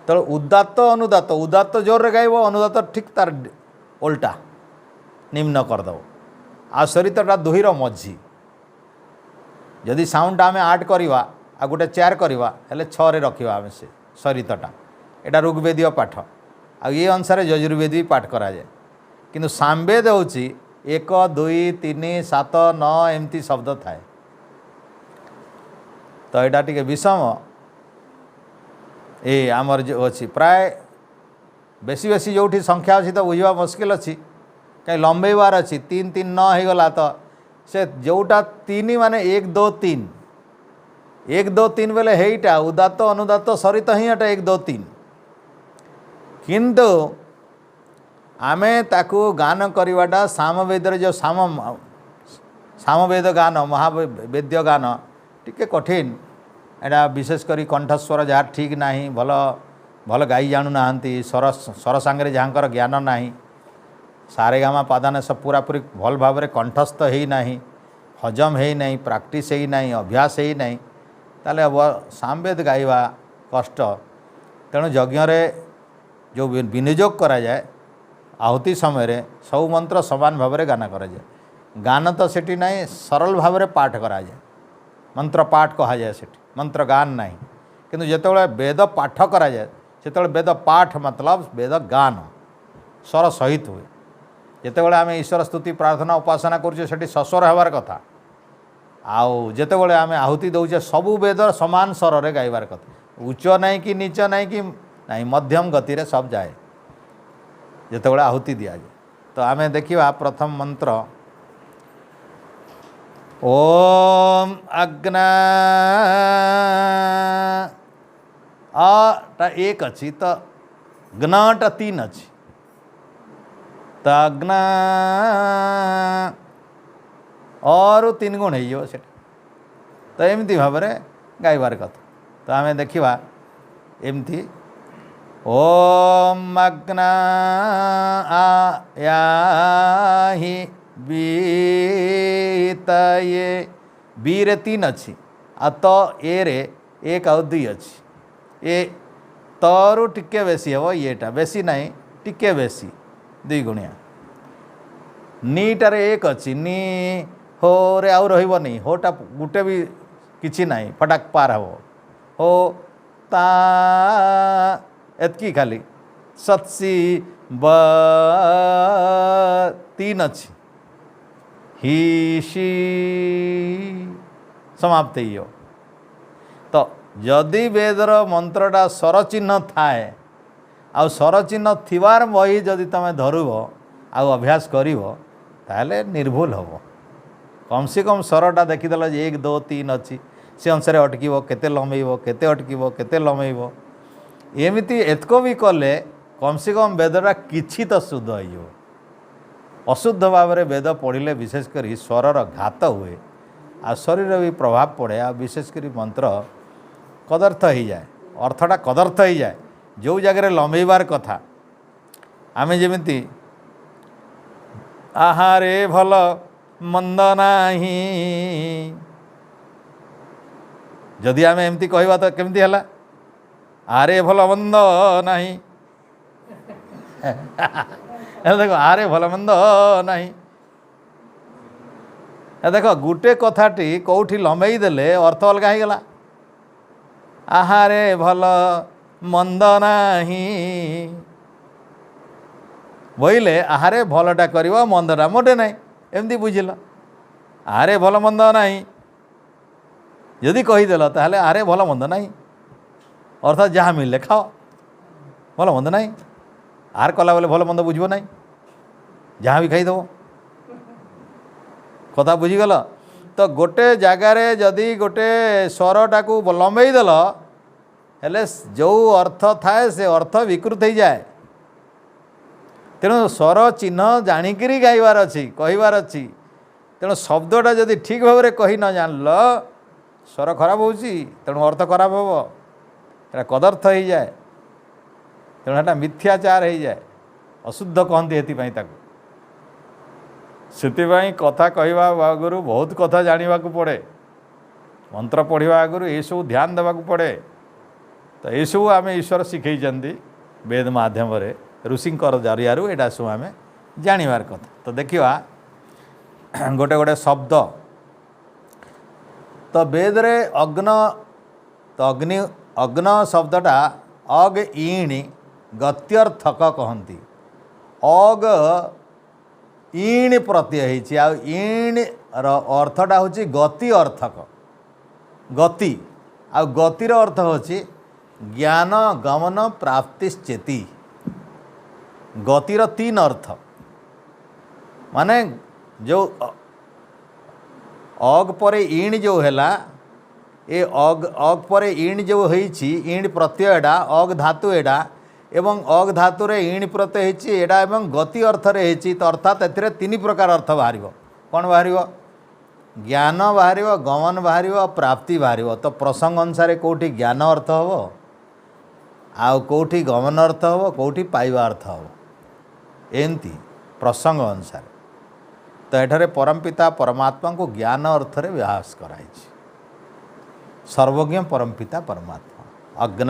[SPEAKER 1] तो उदात्त अनुदात्त उदात्त जोर रे गाइब अनुदात्त ठीक तार उल्टा निम्न करदेव आ सरितटा दुहीर मझी जदि साउंड आम आठ करवा आ गोटे 4 करवा हेले 6 रे रखिबा आमे से सरितटा एटा ऋग्वेदीय पाठ आ ये अनुसार यजुर्वेद भी पाठ करा जाए किंतु सामवेद होची 1 2 3 7 9 एमती शब्द थाए तो यहाँ टी विषम ये आमर जो अच्छी प्राय बेसी बेसी जो संख्या अच्छी तो बुझा मुस्किल अच्छी कहीं लंबेबार अच्छी 3 3 9 हो गला तो से जोटा 3 माने 1 2 3 1 2 3 बेले हेईटा उदात्त अनुदात्त सरित ही एटा 1 2 3 किंतु आमे ताकू गान करवाटा सामवेद जो सामवेद गान महावेद्य गान टिके कठिन एटा विशेषकर कंठस्वर जहाँ ठीक ना भल भल गाई जानू ना स्वर स्वर सांगे जहाँकर ज्ञान ना सारेगामा पादान सब पूरा पूरी भल भाव में कंठस्थ है ना हजम है ना प्राक्टिस है ना अभ्यास है ना ताले सामवेद गाइबा कष्ट तेणु यज्ञ जो विनियोग करा जाए आहुति समय सब मंत्र समान भाव में गान करा जाए गान तो सेठी ना सरल भाव में पाठ करा जाए मंत्र पाठ कहा जाए सेठी मंत्र गान ना किंतु जितेबाला वेद पाठ करा जाए से वेद पाठ मतलब वेद गान स्वर सहित हुए जितेबाला आम ईश्वर स्तुति प्रार्थना उपासना करुचे सस्वर हबार कथा आउ जितेबाला आम आहुति दौचे सबू वेद समान स्वर रे गाइबार कथा उच्च नहीं कि नीच नहीं कि नहीं मध्यम गति रे सब जाए जितेबाला आहुति दि जाए। तो आम देखा प्रथम मंत्र ओम अग्ना आटा 1 अच्छी तो ग्नाटा 3 अच्छी तो अग्ना और 3 गुण हो तो एमती भाव में गाइबार कथा। तो आम देखा एमती ओम अग्ना आयाहि बीतये बी रे 3 अच्छी आ तो ए रे 1 आउ 2 अच्छी ए तरु टिके बेसी हम येटा बेसी नहीं टिके बेसी 2 गुणिया नीटार 1 अच्छी नी हो रे आउ रही होटा गोटे भी किसी ना फटाक पार हम हो ता एतकी खाली सत्सी ब 3 अच्छी हिशी समाप्त ही हो। तो जदि वेदर मंत्रटा स्वर चिन्ह थाए आ स्वर चिन्ह थिवार बही जदि तुम धरुव आउ अभ्यास करें निर्भुल हम कम से कम स्वरटा देखीदेल 1 2 3 अच्छी से अनुसार अटक केते लंबेब केते अटक केते लंबेब एमती एतको भी कले कम से कम वेदटा किछि तो शुद्ध हो। अशुद्ध भाव में वेद पढ़िले विशेषकर स्वरर घात हुए आ शरीर भी प्रभाव पड़े आ विशेषकर मंत्र कदर्थ हो जाए अर्थटा कदर्थ हो जाए जो जगह लंबेबार कथा आम जमी आहारे भल मंद नाही। जदि आम एमती कहवा तो केमती है आरे भल मंद नाही देख आरे भल मंद नाही देख गोटे कथाटी कौटी लंबई देले अर्थ अलग हो गला। आहारे भल मंद नाही बोले आहारे भलटा कर मंदटा मोटे ना एमती बुझल। आहारे भल मंद नाही यदि कहीदेल ताहले आहारे भल मंद नाही अर्थात जहाँ मिले खाओ भल मंद नाही। आहार कला बेले भल मंद बुझब ना जहाँ भी खाईदेव कथा बुझीगल। तो गोटे जगार जदि गोटे स्वरटा को लंबई देल हेले जो अर्थ थाए से अर्थ विकृत हो जाए। तेणु स्वर चिन्ह जाणिकी गाइबार अच्छी कहबार अच्छी। तेणु शब्दटा जदि ठीक भाव में कही न जान स्वर खराब हो तेणु अर्थ खराब हे कदर्थ हो जाए। तेणु एटा मिथ्याचार हो जाए अशुद्ध कहती से कथा कहवा आगु बहुत कथा जानवा पड़े मंत्र पढ़ा आगु ये सब ध्यान देवा पड़े। तो ये सब आम ईश्वर शिखई वेद माध्यम ऋषिंकर जरियारू यहाँ सब आम जानवर कथा। तो देखा गोटे गोटे शब्द तो वेद रे अग्न तो अग्नि अग्न शब्दटा अग ईणी गत्यर्थक कहती। अग ईण प्रत्यय ईण अर्थटा हूँ गति अर्थक गति आ गतिर अर्थ हूँ ज्ञान गमन प्राप्तिश्चेति। गतिर तीन अर्थ माने जो अग पर ईण जो है ये अग अग पर ईण जो होईछि ईण प्रत्ययटा अग धातु एडा एवं अग धातु रे ईण प्रत्यय होईछि एडा एवं गति अर्थ रे होईछि। तो अर्थात एथिरे तीन प्रकार अर्थ बाहर कौन बाहर ज्ञान बाहर गमन बाहर प्राप्ति बाहर। तो प्रसंग अनुसार कौटी ज्ञान अर्थ हम आउ कौटी गमन अर्थ हम कौटी पाइबा अर्थ हम एमती प्रसंग अनुसार। तो एठारे परमपिता परमात्मा को ज्ञान अर्थ रे व्यास कराई सर्वज्ञ परमपिता परमात्मा अग्न आ।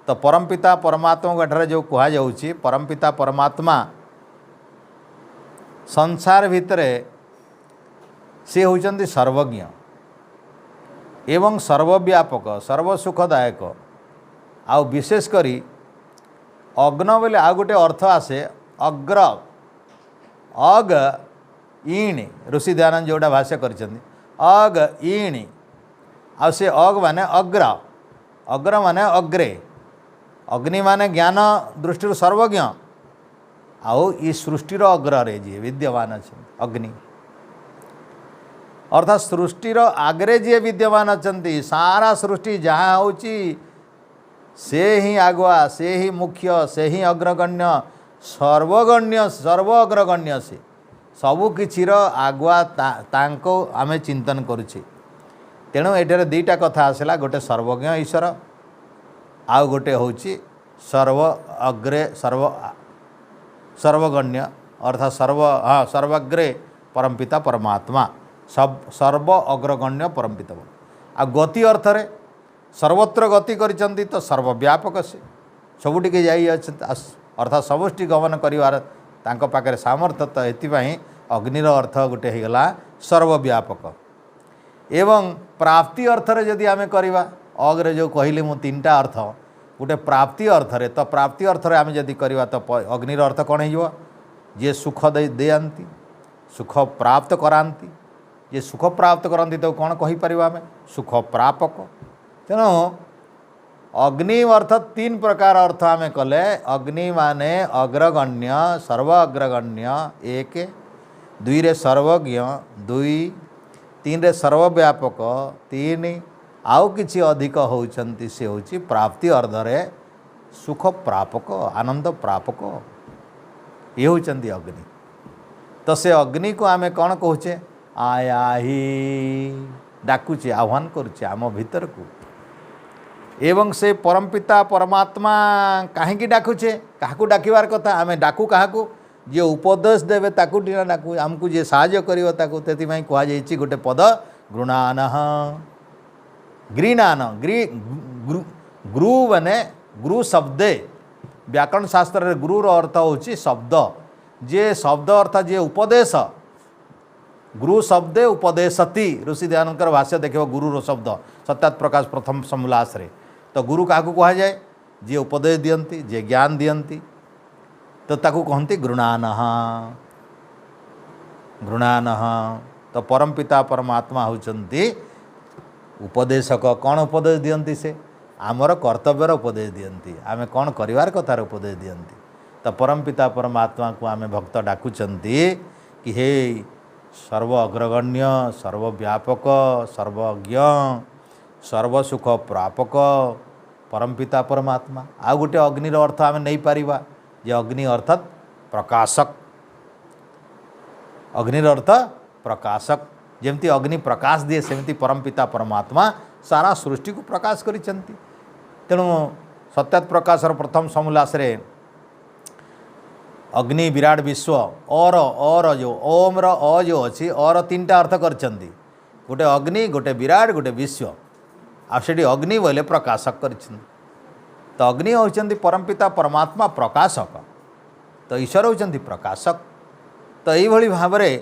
[SPEAKER 1] तो परमपिता परमात्मा को एठारे जो कहा जाउछि परमपिता परमात्मा संसार भितरे से होउचंती सर्वज्ञ एवं सर्वव्यापक सर्वसुखदायक। आ विशेष करी अग्न बोले आ गोटे अर्थ आसे अग्र अग ईण ऋषि दयानंद जोड़ा भाष्य करिसेंती अग ईण आ से अग माने अग्र अग्र माने अग्रे अग्नि माने ज्ञान दृष्टि सर्वज्ञ आउ ये सृष्टिर अग्रे जी विद्यमान अच्छे अग्नि अर्थात सृष्टिर आगरे जी विद्यमान अच्छा सारा सृष्टि जहाँ होची से ही आगुआ से ही मुख्य से ही अग्रगण्य सर्वगण्य सर्व अग्रगण्य से सबु किछिर आगुआ तांको आमे चिंतन करुछे। तेणु एठारे दुईटा कथा आसला गोटे सर्वज्ञ ईश्वर आउ गोटे होची सर्व अग्रे सर्वगण्य अर्थात सर्वग्रे परमपिता परमात्मा सब सर्व अग्रगण्य परमपिता। आ गति अर्थ रे सर्वत्र गति करिसंती तो सर्वव्यापक से सबुटी के जाई अर्थात सबुष्टि गमन करिवार तांको पाखरे सामर्थ्य। तो एतिपाई अग्निर अर्थ गोटे होगला सर्वव्यापक एवं प्राप्ति अर्थ रे जदि आमे करिवा अग्रे जो कहली मु तीनटा अर्थ गोटे प्राप्ति अर्थ रे। तो प्राप्ति अर्थ रे आमे जदि करिवा तो अग्निर अर्थ कौन हो जे सुख देती सुख प्राप्त कराती जे सुख प्राप्त करती तो कौन कही परिवा आमे सुख प्रापक। तेणु अग्नि अर्थ तीन प्रकार अर्थ आमे कले अग्नि माने अग्रगण्य सर्व अग्रगण्य एक दुई रे सर्वज्ञ दुई तीन रे सर्वव्यापक तीन आउ किछि अधिक होउछंती से होछि प्राप्ति अर्धरे सुख प्रापक आनंद प्रापक ये होउछंती अग्नि। तो से अग्नि को आमे कौन कहूचे आया ही डाकुचे आह्वान करुचे आम भीतर को एवं से परमपिता परमात्मा कहीं डाकुचे क्या डाकिबार कथा आम डाकू क्या जे उपदेश देवे ताकू डाकू आमको जे साहाय्य करिवो ताकू तेतिमाई कहुई गोटे पद गृणान ग्रीनान गुरु माने गुरु शब्दे व्याकरण शास्त्र में गुरुर अर्थ होची शब्द जे शब्द अर्थात जे उपदेश गुरु शब्दे उपदेशति ऋषि दयानंद भाष्य देख गुरुर शब्द सत्यात प्रकाश प्रथम समोल्लास रे तो गुरु क्या कह जाए जे उपदेश दियंती जे ज्ञान दियंती तो ताकू कहती गृणान गृणान तो परमपिता परमात्मा होचंती उपदेशक कौन उपदेश दियंती से आमर कर्तव्यर उपदेश दियंती आम कौन करिवार कथार उपदेश दियंती तो परमपिता परमात्मा को आम भक्त डाकुचंती कि हे सर्व अग्रगण्य सर्वव्यापक सर्वज्ञ सर्वसुख प्रापक परमपिता परमात्मा आ गोटे अग्निर अर्थ आम नहीं पारिबा जे अग्नि अर्थात प्रकाशक अग्निर अर्थ प्रकाशक जमती अग्नि प्रकाश दिए सेमती परमपिता परमात्मा सारा सृष्टि को प्रकाश करिसेंती तेणु सत्यात प्रकाशर प्रथम समोल्लास रे अग्नि विराट विश्व और जो ओम रो अ जो अच्छी और तीनटा अर्थ करछंती गोटे अग्नि गोटे विराट गोटे विश्व आसेठी अग्नि बोले प्रकाशक करछंती तो अग्नि होचंती परमपिता परमात्मा प्रकाशक तो ईश्वर होचंती प्रकाशक तो यही भाव में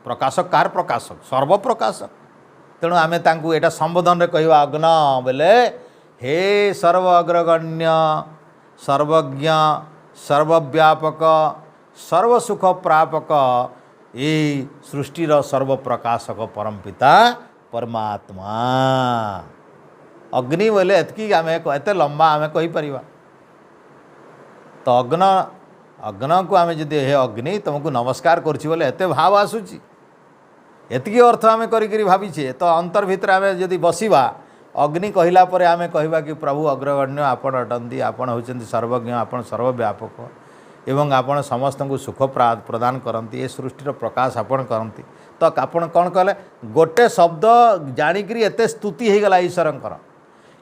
[SPEAKER 1] प्रकाशक कार प्रकाशक सर्वप्रकाशक तेणु आम तांकू एटा संबोधन रे कहवा अग्न बोले हे सर्व अग्रगण्य सर्वज्ञ सर्वव्यापक सर्वसुख प्रापक ये सृष्टिर सर्वप्रकाशक परमपिता परमात्मा अग्नि बोले एतकी आम एते लंबा आम कहीपर तो अग्न को आम जदि हे अग्नि तुमको नमस्कार करछि बोले एते भाव आसुची एतकी अर्थ आम करी भाविछे तो अंतर भितर आम जदि बसिबा अग्नि कहला परे आम कहवा कि प्रभु अग्रगण्य आपण अटंती आपण होचंती सर्वज्ञ आपण सर्वव्यापक एवं आपण समस्त को सुख प्रदान करती ये सृष्टिर प्रकाश आपण करती तो आपण कौन कहले गोटे शब्द जाणिकी एते स्तुति हो गला ईश्वरंकर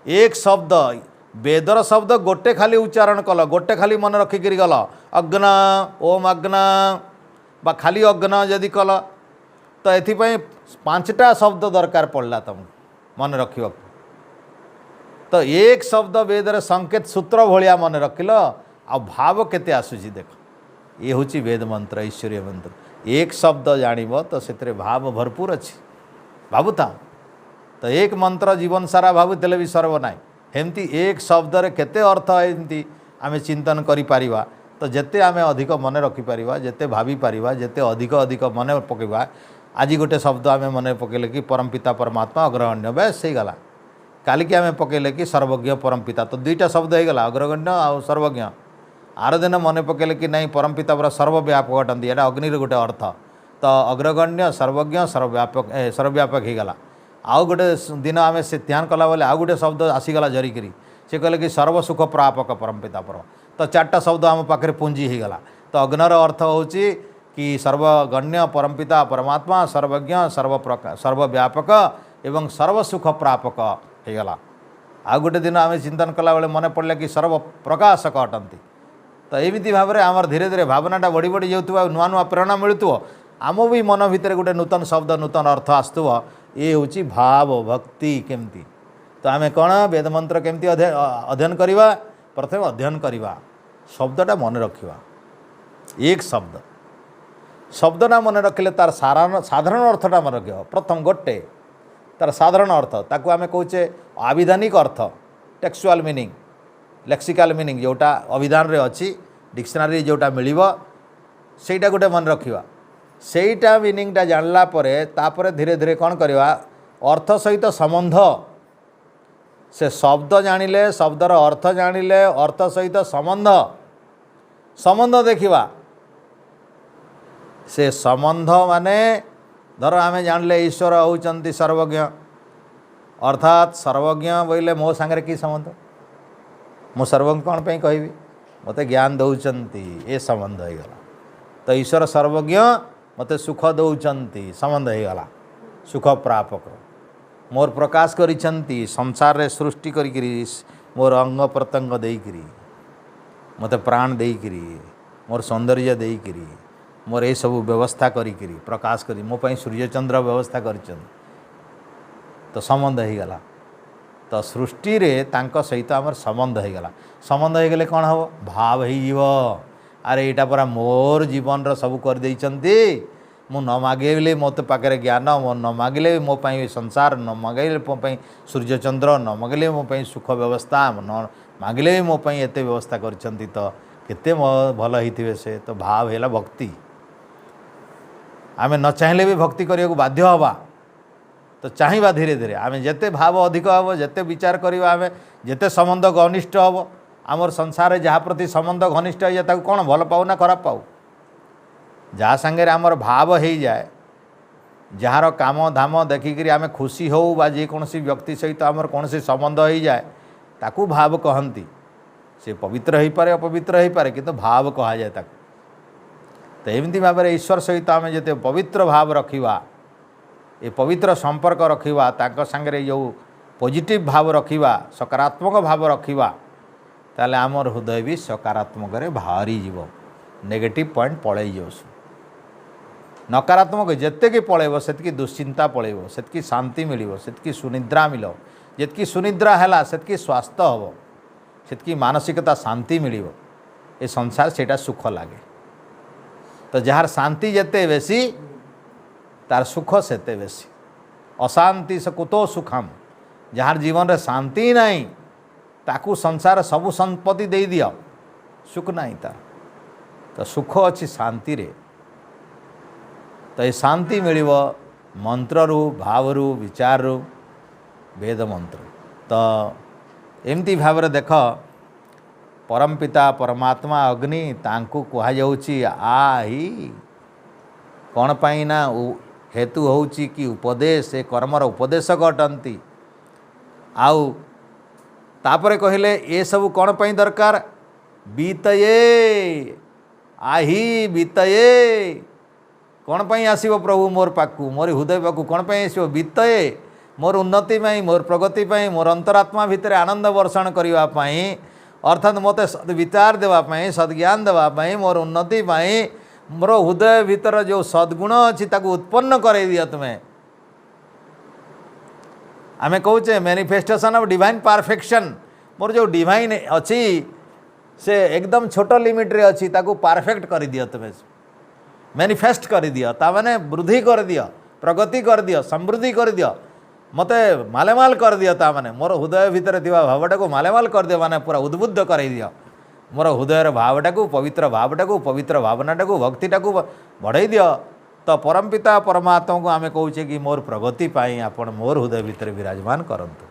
[SPEAKER 1] एक शब्द वेदर शब्द गोटे खाली उच्चारण कल गोटे खाली मन रखिकी गल अग्न ओम अग्न बा खाली अग्न जदि कल तो एथिपाई 5टा शब्द दरकार पड़ला तुमको मन रखा तो एक शब्द वेदर संकेत सूत्र भाया मन रखिल आ भाव केते आसुची देख ये हूँ वेद मंत्र ईश्वरीय मंत्र एक शब्द जानिब तो से भाव भरपूर अच्छी भावुता तो एक मंत्र जीवन सारा भावुले भी सर्व ना एमती एक शब्द रे केते अर्थ एमती आम चिंतन करि परिबा तो जेते आम अधिक मन रखिपर जेते भावी पारिबा जेते अधिक अधिक मन पकेबा आज गोटे शब्द आम मन पकेले कि परमपिता परमात्मा अग्रगण्य बेस हो गला काली की आम पकेले कि सर्वज्ञ परमपिता तो 2टा शब्द हो गला अग्रगण्य आ सर्वज्ञ आर दिन मन पकेले कि नहीं परमपिता पूरा सर्वव्यापक अटंती यहाँ अग्नि गोटे अर्थ तो अग्रगण्य सर्वज्ञ सर्वव्यापक हो गला आउ गोटे दिन आम से ध्यान कला बेले आउ गोटे शब्द आसीगला जरिकी से कहले कि सर्वसुख प्रापक परमपिता परम तो 4टा शब्द आम पाखे पुंजी हो गला तो अग्नर अर्थ होची कि सर्वगण्य परमपिता परमात्मा सर्वज्ञ सर्वव्यापक एवं सर्वसुख प्रापक हो गला आउ गोटे दिन आम चिंतन कला बेले मन पड़े कि सर्वप्रकाशक अटंती तो एमती भाव में आमर धीरे धीरे भावनाटा बढ़ी बढ़ी जाऊँ नुआ नुआ प्रेरणा मिलूव आम भी मन भितर गोटे नूतन शब्द नूतन अर्थ आसुव ये हूँ भाव भक्ति केमती तो आम कौन वेद मंत्र केमती अध्ययन करवा प्रथम अध्ययन करवा शब्दटा मन रखा एक शब्दटा मन रखिले तार साधारण अर्थटा मन रख प्रथम गोटे तार साधारण अर्थ ताकू आम कहे आविधानिक अर्थ टेक्सुआल मीनिंग लेक्सिकाल मीनिंग जोटा अभिधान रे अच्छी डिक्शनरी जोटा मिलिबो सेटा गोटे मन रखा सेटा मीनिंगटा जानला परे तापरे धीरे धीरे कौन करवा अर्थ सहित संबंध से शब्द जानिले शब्दर अर्थ जानिले अर्थ सहित संबंध संबंध देखिबा से संबंध माने धर आमे जानले ईश्वर होउचंती सर्वज्ञ अर्थात सर्वज्ञ बोले मो सांगरे की संबंध मो सर्वज्ञ कौन पे कहबी मते ज्ञान दौचंती ए संबंध हो गला तो ईश्वर सर्वज्ञ मते सुख दौचंती संबंध हो गला सुख प्रापक मोर प्रकाश करिछंती संसार रे सृष्टि करिकरी मोर अंग प्रत्यंग देइकरी मते प्राण देइकरी मोर सौंदर्य देइकरी मोर ए सब व्यवस्था करिकरी प्रकाश करी मो पई सूर्य चंद्र व्यवस्था करिछन तो संबंध हो गला। तो सृष्टि रे तांको सहित आमर संबंध हो गला। संबंध हो गले कौन हम भाव हो अरे यहाँ पूरा मोर जीवन रो सब कर देइछंती मु न मागिले मत पाखे ज्ञान न मागिले मो पाई संसार न मागिले मो पाई सूर्य चंद्र न मागिले मो पाई सुख व्यवस्था न मागिले मो पाई एते व्यवस्था करछंती तो केते भल होइथिबे से तो भाव हैला भक्ति। आमे न चाहिले भी भक्ति करिया को बाध्य हवा तो चाहिबा धीरे धीरे आमे जेते भाव अधिक हबो जेते विचार करिबा आमे जेते संबंध घनिष्ठ हबो आमर संसार जहाँ प्रति संबंध घनिष्ठ हो जाए कौन भल पाऊ ना खराब पाऊ जहाँ सांगे आमर भाव हो जाए जार काम धाम देखिकी आम खुशी हो बा जेकोसी व्यक्ति सहित आमर कौन संबंध हो जाए ताकू भाव कहती से पवित्र हो पारे अपवित्र हो पारे किंतु भाव कह जाए ताकू। तो एमती भाव में ईश्वर सहित आम जिते पवित्र भाव रखा ये पवित्र संपर्क रखा तांको सांगे जो पॉजिटिव भाव रखा सकारात्मक भाव रखा ताले आमर हृदय भी सकारात्मक बाहरी जीव नेगेटिव पॉइंट पलई जाऊँ नकारात्मक जिते कि पलैब से दुश्चिंता पलैब से शांति मिल से सुनिद्रा मिल जितकी सुनिद्रा है से स्वास्थ्य हम से मानसिकता शांति मिल ये संसार से सुख लगे। तो जार शांति जिते बेसी तार सुख सेते बेसी अशांति से कुतो सुखम जार जीवन रे शांति नहीं ताकू संसार सबु संपत्ति दे दियो सुख नहीं तार। तो सुख अच्छी शांति रे तो ये शांति मिलिव मंत्र रु भाव रु विचार रु वेद मंत्र। तो एमती भाव रे देख परमपिता परमात्मा अग्नि तांकू कहा जाउची आही कौन पाई ना हेतु होउची कि उपदेश ए कर्मर उपदेशक अटंती आउ तापरे कहले ये सब कौन पाई दरकार बीतये आही बीतये कौन पाई आसीबो प्रभु मोर पाकू मोर हृदय पाकू कौन पाई आसीबो बीतये मोर उन्नति पाई मोर प्रगति पाई मोर अंतरात्मा भितर आनंद वर्षण करिवा पाई अर्थात मते सद विचार देवा पाई सद्ज्ञान देवा पाई मोर उन्नति पाई मोर हृदय भितर जो सद्गुण अच्छी ताकू उत्पन्न कर दिया तुम्हें आमे कहूचे मैनिफेस्टेशन ऑफ डिवाइन परफेक्शन मोर जो डिवाइन अच्छी से एकदम छोट लिमिट रे अच्छी ताकू परफेक्ट कर दियो तुम्हें मैनिफेस्ट कर दियो ता माने वृद्धि कर दियो प्रगति कर दियो समृद्धि कर दियो मते मालेमाल कर दियो ता माने मोर हृदय भितर थिबा भावटा को मालेमाल कर दियो माने पूरा उद्बुद्ध कर दियो मोर हृदय भावटा को पवित्र भावनाटा को भक्तिटा को बढ़ाई दियो। तो परमपिता परमात्मा को आमे कहूचे कि मोर प्रगति पाई आपण मोर हृदय भितर विराजमान करंतु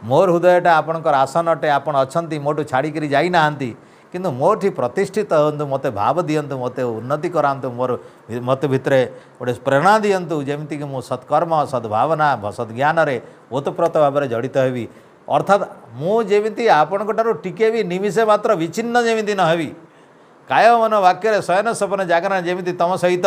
[SPEAKER 1] मोर हृदयटा आपणकर आसन अटे आपण अछंती मोटू छाड़ी जाई नाहंती किंतु मोठी प्रतिष्ठित हंतु मते भाव दियंतु मते उन्नति करांतु मोर मत भितर गोटे प्रेरणा दियंतु जेमती कि मो सत्कर्म सद्भावना सद्ज्ञान रे ओतप्रोत भाव में जड़ित हेबी अर्थात मु जेमिति आपणकठारु टिके भी निमिषे मात्र विच्छिन्न जेमिति न हेबी काय मन वाक्य शयन सपन जागरण जेमिति तम सहित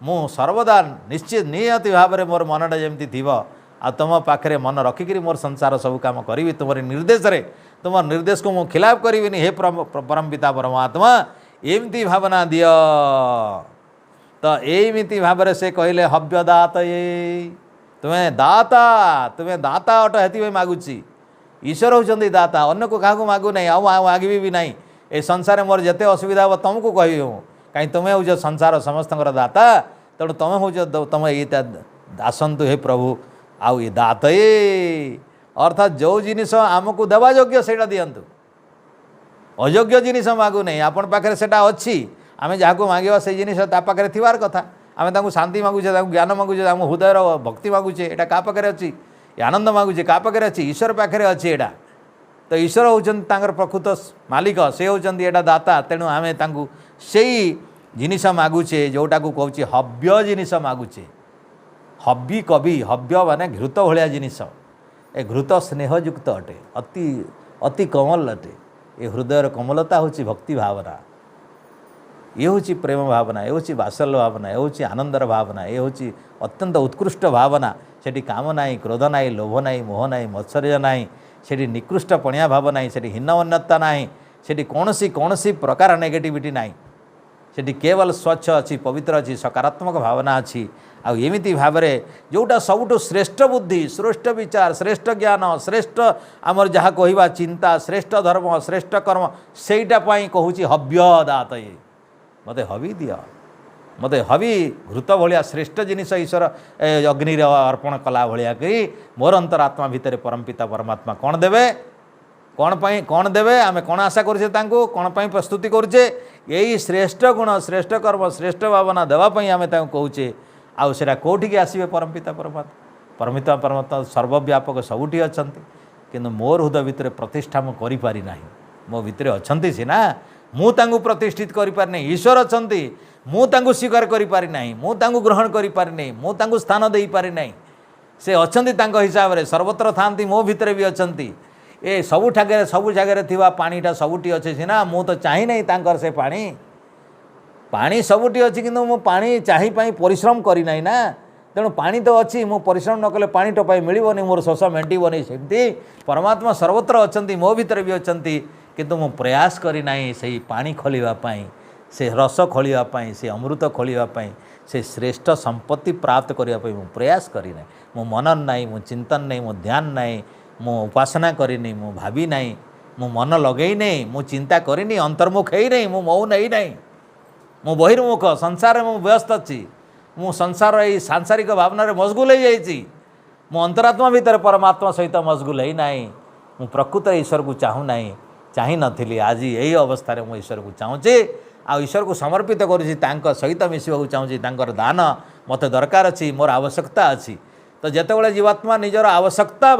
[SPEAKER 1] मु सर्वदा निश्चित नियति भाव में मोर मनटा जेमिति थिबो आ तुम पाखे मन रखिक मोर संसार सब काम करी तुम निर्देश रे तुम निर्देश को मु खिलाफ करी हे परमपिता परमात्मा एमती भावना दियो। तो एमती भाव में से कहले हव्यदात ये तुम्हें दाता अट हेतु मागुची ईश्वर होती दाता अन्य को क्या मागु ना आउ मागि भी ना ये संसार मोर जिते असुविधा हम तुमको कह कहीं तुम्हें हो संसार समस्त दाता तेणु तुम हो तुम ये आसतु हे प्रभु आउ ये दात ये अर्थात जो जिनिस आमको देवा योग्य से दिंतु अयोग्य जिनिस मागु नहीं आपण पाखे से अच्छी आम जहाँ को मांगा से जिनिस पाखे थीवार कथा आम शांति मागुचे ज्ञान मागुचे हृदय भक्ति मागुचे यहाँ क्या पाखे अच्छी आनंद मागुचे क्या पाखे अच्छी ईश्वर पाखे अच्छी यहाँ। तो ईश्वर होउछन प्रकृत मालिक से होउछन एटा दाता तेणु आमे तांकु सेई जिनिस मागुचे जोटा को कहूँ हव्य जिनिस मागुचे हव्य कवि हव्य माने घृत भाया जिनिस ए घृत स्नेहयुक्त अटे अति अति कोमल अटे ए हृदय कोमलता होची भक्ति भावना ये हूँ प्रेम भावना, ये हूँ बात्सल्य भावना, ये हूँ आनंदर भावना, ये हूँ अत्यंत उत्कृष्ट भावना। सेठी काम ना, क्रोध ना, लोभ ना, मोह ना, मत्सर्य ना, सेठी निकृष्ट पणिया भाव ना, सेठी हीनमन्यता ना, सेठी कौनसी प्रकार नेगेटिविटी ना, सेठी केवल स्वच्छ अच्छी, पवित्र अच्छी, सकारात्मक भावना अच्छी। आमती भाव में जोटा सबुठ श्रेष्ठ बुद्धि, श्रेष्ठ विचार, श्रेष्ठ ज्ञान, श्रेष्ठ आमर जहाँ कहवा चिंता, श्रेष्ठ धर्म, श्रेष्ठ कर्म, सेटापी कहूँ हव्यदात। ये मत हवि दिय, मत हवि घृत भाया श्रेष्ठ जिनिस ईश्वर अग्नि अर्पण कला भाया कि मोर अंतरात्मा भितर परमपिता परमात्मा कौन देवे, कौन देवे, आम कौन आशा करुचे, कौन प्रस्तुति करुचे, यही श्रेष्ठ गुण, श्रेष्ठ कर्म, श्रेष्ठ भावना देवाई आम कहुचे। आउ सेटा कोठिकी आसबे परमपिता परमात्मा, परमपिता परमात्मा सर्वव्यापक सबुठी अच्छा, किंतु मोर हृदय भितर प्रतिष्ठा मु करि पारि नाही। मो भितर अछंती सिना, मु तांगु प्रतिष्ठित करि पारि नाही। ईश्वर अछंती, मु तांगु स्वीकार करि पारि नाही, मु तांगु ग्रहण करि पारि नाही, मु तांगु स्थान देई पारि नाही। से अछंती तांको हिसाब रे सर्वत्र थांती, मो भितर भी अछंती। ए सबु जगह थिवा पानीटा सबुठी अच्छे सिना, मु तो चाहि नहीं तांकर से पानी सबुठी अच्छी, किंतु मु पानी चाहि पाई परिश्रम करी नाही ना। तेणु पानी तो अच्छी, मु परिश्रम न कले पानी टोपाई मिलबनी, मोर शोष मेंटिबनी। सेमती परमात्मा सर्वत्र अछंती, मो भितर भी अछंती, किंतु मु प्रयास करी नाही सही पानी खोलिबा पाई, से रस खोलिबा पाई, से अमृत खोलिबा पाई, से श्रेष्ठ संपत्ति प्राप्त करिबा पाई मु प्रयास करी नाही। मु मनन नाही, मु चिंतन नाही, मु ध्यान नाही, मु उपासना करी नहीं, मु भावी नहीं, मु मन लगई नहीं, मु चिंता करी नहीं, अंतर्मुख है नहीं, मु मऊ नहीं नहीं, मु बहिर्मुख संसार में व्यस्त अच्छी। मु संसार ये सांसारिक भावना रे मशगुल हो जाइए। मु अंतरात्मा भीतर परमात्मा सहित मशगुल है नहीं। मु प्रकृत ईश्वर को चाहू नहीं, चाही नथिली। आज यही अवस्था रे मु ईश्वर को चाहूँचे, आ ईश्वर को समर्पित करुँची, तांको सहित मिसवाक चाहूँची। तांकर दान मते दरकार अच्छी, मोर आवश्यकता अच्छी। तो जितेबाला जीवात्मा निजर आवश्यकता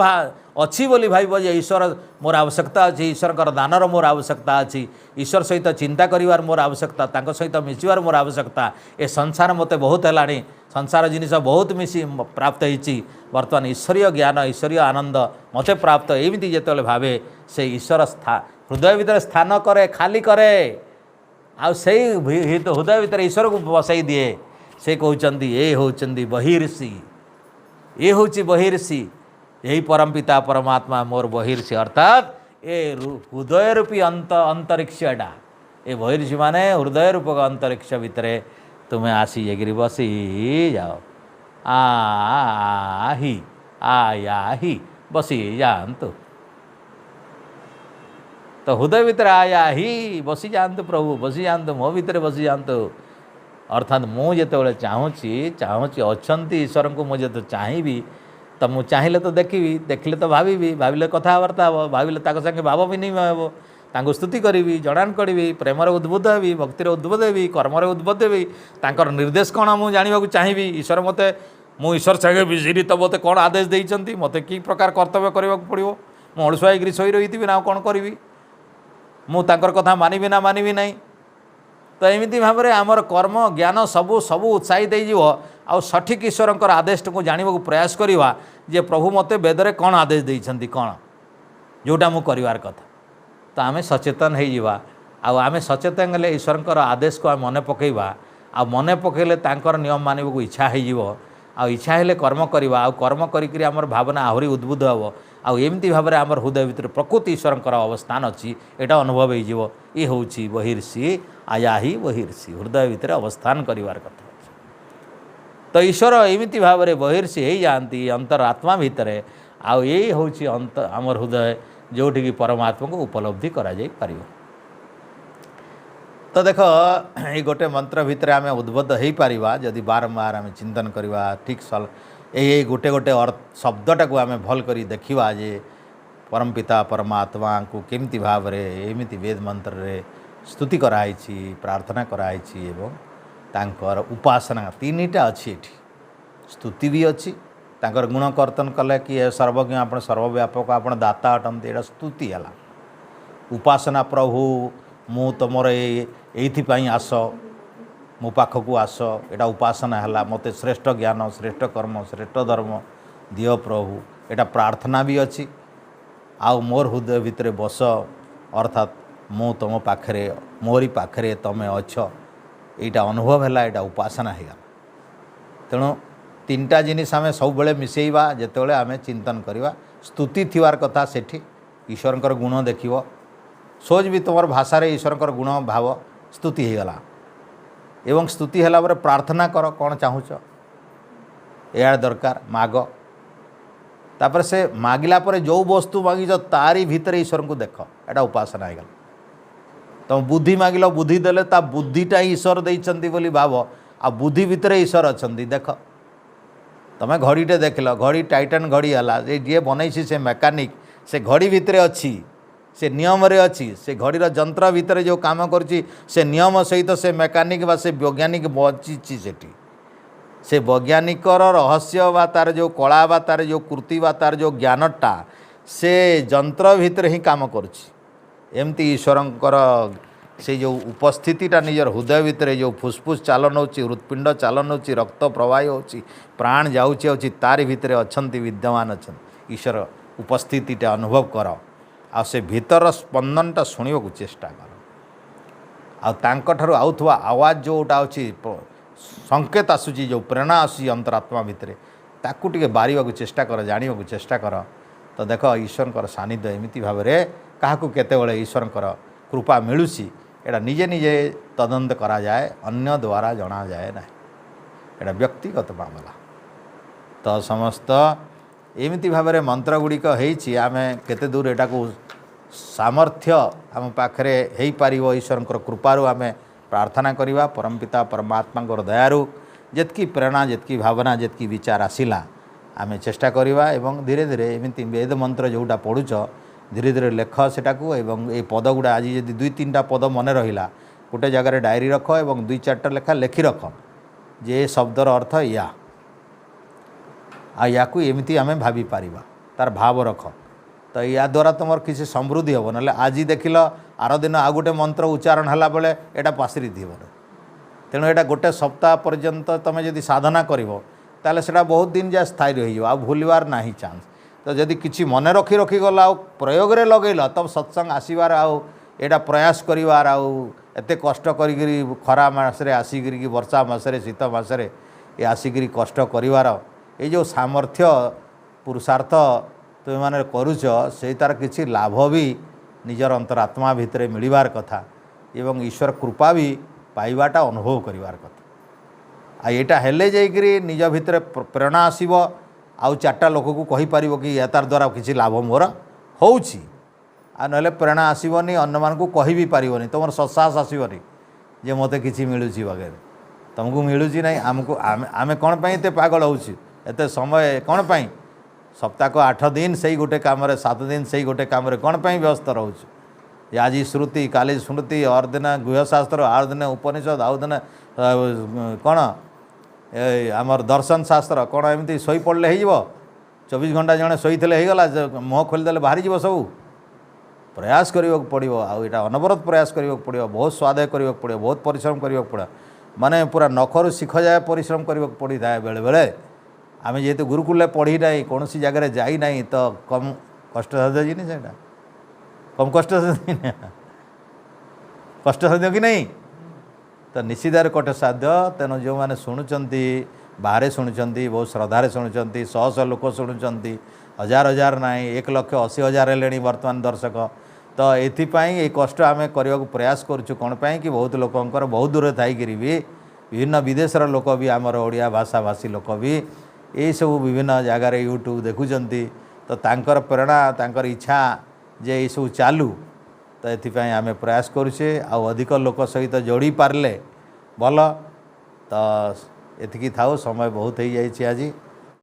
[SPEAKER 1] अच्छी बोली भाव जे ईश्वर मोर आवश्यकता अच्छी, ईश्वर दानर मोर आवश्यकता अच्छी, ईश्वर सहित चिंता करिवार मोर आवश्यकता, तांको सहित मिसिवार मोर आवश्यकता। ए संसार मते बहुत है, संसार जिनिस बहुत मिसी प्राप्त होती। बर्तमान ईश्वरीय ज्ञान, ईश्वरीय आनंद मते प्राप्त। एमती जितेबाला भावे से ईश्वर हृदय भितर स्थान करे, खाली करे, आ हृदय भितर ईश्वर को बसई दिए। से कहते ये होचंदी बहिर्षि, ये हूँ बहिर्षि, यही परमपिता परमात्मा मोर बहिर्षि, अर्थात ए हृदय रूपी अंतरिक्षटा। ये बहिर्षि माने हृदय रूपक अंतरिक्ष भितर तुम्हें आसी जाकि बसी जाओ। आही आयाही बसी जातु, तो हृदय भितर आया ही बसी जातु, प्रभु बसी जातु, मो भितर बसी जातु। अर्थात मुझे चाहूँगी अच्छी ईश्वर को मुझे तो चाहिए, तो मुझे चाहिए तो देखी, देखले तो भावी, भाविले कथबार्ता हे, भाविले संगे भाव विनिमय हे, तांको स्तुति करी, जड़ान करी, प्रेमर उद्बोध हेबी, भक्तिर उद्बोध हेबी, कर्मर उद्बोध हेबी, तांकर निर्देश कौन मुझे जानवाक चाहिए। ईश्वर मते मु ईश्वर संगे विजिरी तो मत कौन आदेश देइचंती, मते कि प्रकार कर्तव्य करने पड़ो। मु अळसुआ होइकरी शोई रही ना कौन करी, मु तांकर कथा मानिबी ना मानिबी नहीं। तो एमती भाव में आमर कर्म ज्ञान सबू उत्साहित हो आ सठिक ईश्वर आदेश को जानवा प्रयास करवा जे प्रभु मते वेदरे कौन आदेश देइछंती, कौन जोटा मु करिवार कथा। तो आम सचेतन होमें सचेतन हेले ईश्वर आदेश को मन पकईवा, आ मन पकईले तांकर नियम मानवाक इच्छा हो, इच्छा हेले कर्म करवा, कर्म करी आमर भावना आहरी उद्बुद्ध हे। आमती भाव में आमर हृदय भितर प्रकृत ईश्वर अवस्थान अच्छी, यहाँ अनुभव हो। ये हूँ बहिर्षि, आया ही बहिर्षि, हृदय भितर अवस्थान करिवार कथा। तो ईश्वर एमती भाव में बहिर्षि हो जाती अंतरात्मा भितर। आउ ये हूँ आमर हृदय जोटिकी परमात्मा को उपलब्धि करा जाई पारिबो। तो देख ये गोटे मंत्र भितर आम उद्बुद्ध हो पारिबा जदि बारंबार आम चिंतन करवा ठीक सल। ये गोटे गोटे शब्दटा को आम भल करी देखिबा जे परमपिता परमात्मा को केमती भाव में एमती वेद मंत्र रे स्तुति कराई, प्रार्थना कराई, एवं तांकर उपासना तीनटा अच्छी। एठी स्तुति भी अच्छी, तांकर गुण कर्तन कले कि सर्वज्ञ आपण सर्वव्यापक आपण दाता अटंती, एटा स्तुति है। उपासना प्रभु मु तुमर ये आस, मो पाखक आस, एटा उपासना है। मते श्रेष्ठ ज्ञान, श्रेष्ठ कर्म, श्रेष्ठ धर्म दियो प्रभु, एटा प्रार्थना भी अच्छी। आउ मोर हृदय भितर बस, अर्थात मु तुम पाखरे, मोरी पाखरे तमें अछ, एटा अनुभव है एटा उपासना हो गला। तेणु तीनटा जिनिस आम सब बेले मिसेइबा जेतेबेले आम चिंतन करवा स्तुति थिवार कथा सेठी ईश्वरंकर गुण देखिव सोच भी तुम भाषा रे ईश्वरंकर गुण भाव स्तुति हो गला एवं स्तुति है प्रार्थना कर कौन चाहूच या दरकार माग तापर से मागिला पर जो वस्तु मागिज तारी भितर ईश्वर को देख एटा उपासना हो गला। तुम बुद्धि मागिल बुद्धि देले ता बुद्धिटा ईश्वर देइछंती बोली भाव आ बुद्धि भितर ईश्वर अछंती देख। तुम घड़ीटे देखल घड़ी टाइटन घड़ी है जी बनई से मेकानिक से घड़ी भितर अच्छी से नियम रे अच्छी से घड़ीर जंत्र भितर जो काम करुच्ची से नियम सहित से मेकानिक बा से वैज्ञानिक बची सेठी से वैज्ञानिकर रहस्य बा तार जो कला बा तार जो कृति बा तार जो ज्ञानटा से जंत्र भितर ही काम करुच्ची। एमती ईश्वरंकर से जो उपस्थितिटा निजर हृदय भितर जो फुसफुस चालन होची हृत्पिंड चालन होची रक्त प्रवाह होची प्राण जाऊँची होची तारी भितर अछंती विद्यमान अछंती ईश्वर उपस्थितिटा अनुभव कर आ से भीतर स्पंदनटा शुणा चेष्टा कर आउर आउथवा आवाज जोटा अच्छी संकेत आसूची जो प्रेरणा आसूची अंतरात्मा भितर ताकू टिके बारिबा चेष्टा कर जानिबा चेष्टा कर तो देख ईश्वरंकर सानिध्य एमिति भाव में क्या केतेबेले ईश्वरंकर कृपा मिलूसी एटा निजे निजे तदंत करा जाए अन्य द्वारा जना जाए ना एटा व्यक्तिगत मामला। तो समस्त एमिति भाव में मंत्र गुड़िक होईछि आमे केते दूर एटा को सामर्थ्य आम पाखरे हेई पारिबो ईश्वरंकर कृपारु आमे प्रार्थना करिबा परमपिता परमात्मा दयारु जेतकी प्रेरणा जेतकी भावना जेतकी विचार आसिला आमे चेष्टा करिबा एवं धीरे धीरे एमिति वेद मंत्र जोटा पढ़ुच धीरे धीरे लेख सेटाकू एवं ये पद गुड़ा आज यदि दुई तीन टा पद मन रहा गोटे जगार डायरी रख एवं दुई चार्टा लेखा लिखि रख जे शब्दर अर्थ या या एमती आम भावी पारिबा तार भाव रख तो या द्वारा तुम किसी समृद्धि हम ना आज देखिल आर दिन आ गोटे मंत्र उच्चारण है बेले यहाँ पासरी थी तेणु यहाँ गोटे सप्ताह पर्यंत तुम जदि साधना कर से बहुत दिन जाए स्थायी रही भूलबार ना चान्स तो जदि किसी मन रखी रखी गला प्रयोग रे लगेल तब सत्संग आसबार आटा प्रयास करार आते कष्ट करी खरा मसरे आसिक वर्षा मसरे शीत मसरे ये आसिक कष्ट करिवार ये जो सामर्थ्य पुरुषार्थ तुम मैंने करुच से तार किसी लाभ भी निजर अंतरात्मा भितर मिलबार कथा एवं ईश्वर कृपा भी पाइबाटा अनुभव करिवार कथा आईटा हेले जाइकरी निज भितर प्रेरणा आसीबो आउ चार्टा लोक को कहि पारिबो कि या तार द्वारा किसी लाभ मोर होउछि आ नले प्रेरणा आसीबनी अन्य मान को कहि भी पारिबोनी तुमर ससास आसीबनी जे मते किछि मिलुछि वगैरह तुमको मिलुछि नै हमको आमे कोन पई एते पागल होउछि एते समय कोन पई सप्ताह को 8 दिन से गोटे काम 7 दिन से गोटे काम कौन पर व्यस्त रोच आज श्रुति काली स्मृति और दिन गृहशास्त्र आर दिन उपनिषद आउ दिन कौन आमर दर्शन शास्त्र कौन एमती शई पड़े हो 24 घंटा जड़े शईले होगला मुह खोलीदे बाहरी जीव सब प्रयास करने पड़ो आईटा अनवरत प्रयास करने पड़ो बहुत स्वाध्याय करने पड़ो बहुत परिश्रम करने पड़ो माने पूरा नखर शिख जाए परिश्रम करने पड़ी था बेले बेले आम जेहेतु गुरुकुल पढ़ी ना कौन सी जगह जाई ना तो कम कष्ट साध्य जिन से कम कष्ट कष्ट साध्य कि नहीं तो निश्चित कष्ट साध्य तेणु जो मैंने शुणुंट बाहर शुणुंट बहुत श्रद्धार शुणुंट शह शह लोक शुणुंट हजार हजार ना 1,80,000 हेले बर्तमान दर्शक तो ये कष्ट आम करने को प्रयास करुँ कौन पाई कि बहुत लोकंर बहुत दूर थी भी विभिन्न विदेशर लोक भी आमर ओडिया भाषा भाषी लोक भी ये सब विभिन्न जगार यूट्यूब देखुंत तो तांकर प्रेरणा तांकर इच्छा जे ये सब चालू तो ये आम प्रयास करुचे अधिक लोक सहित जोड़ी पारे भल तो एतिकी थाउ समय बहुत हो जाए आज।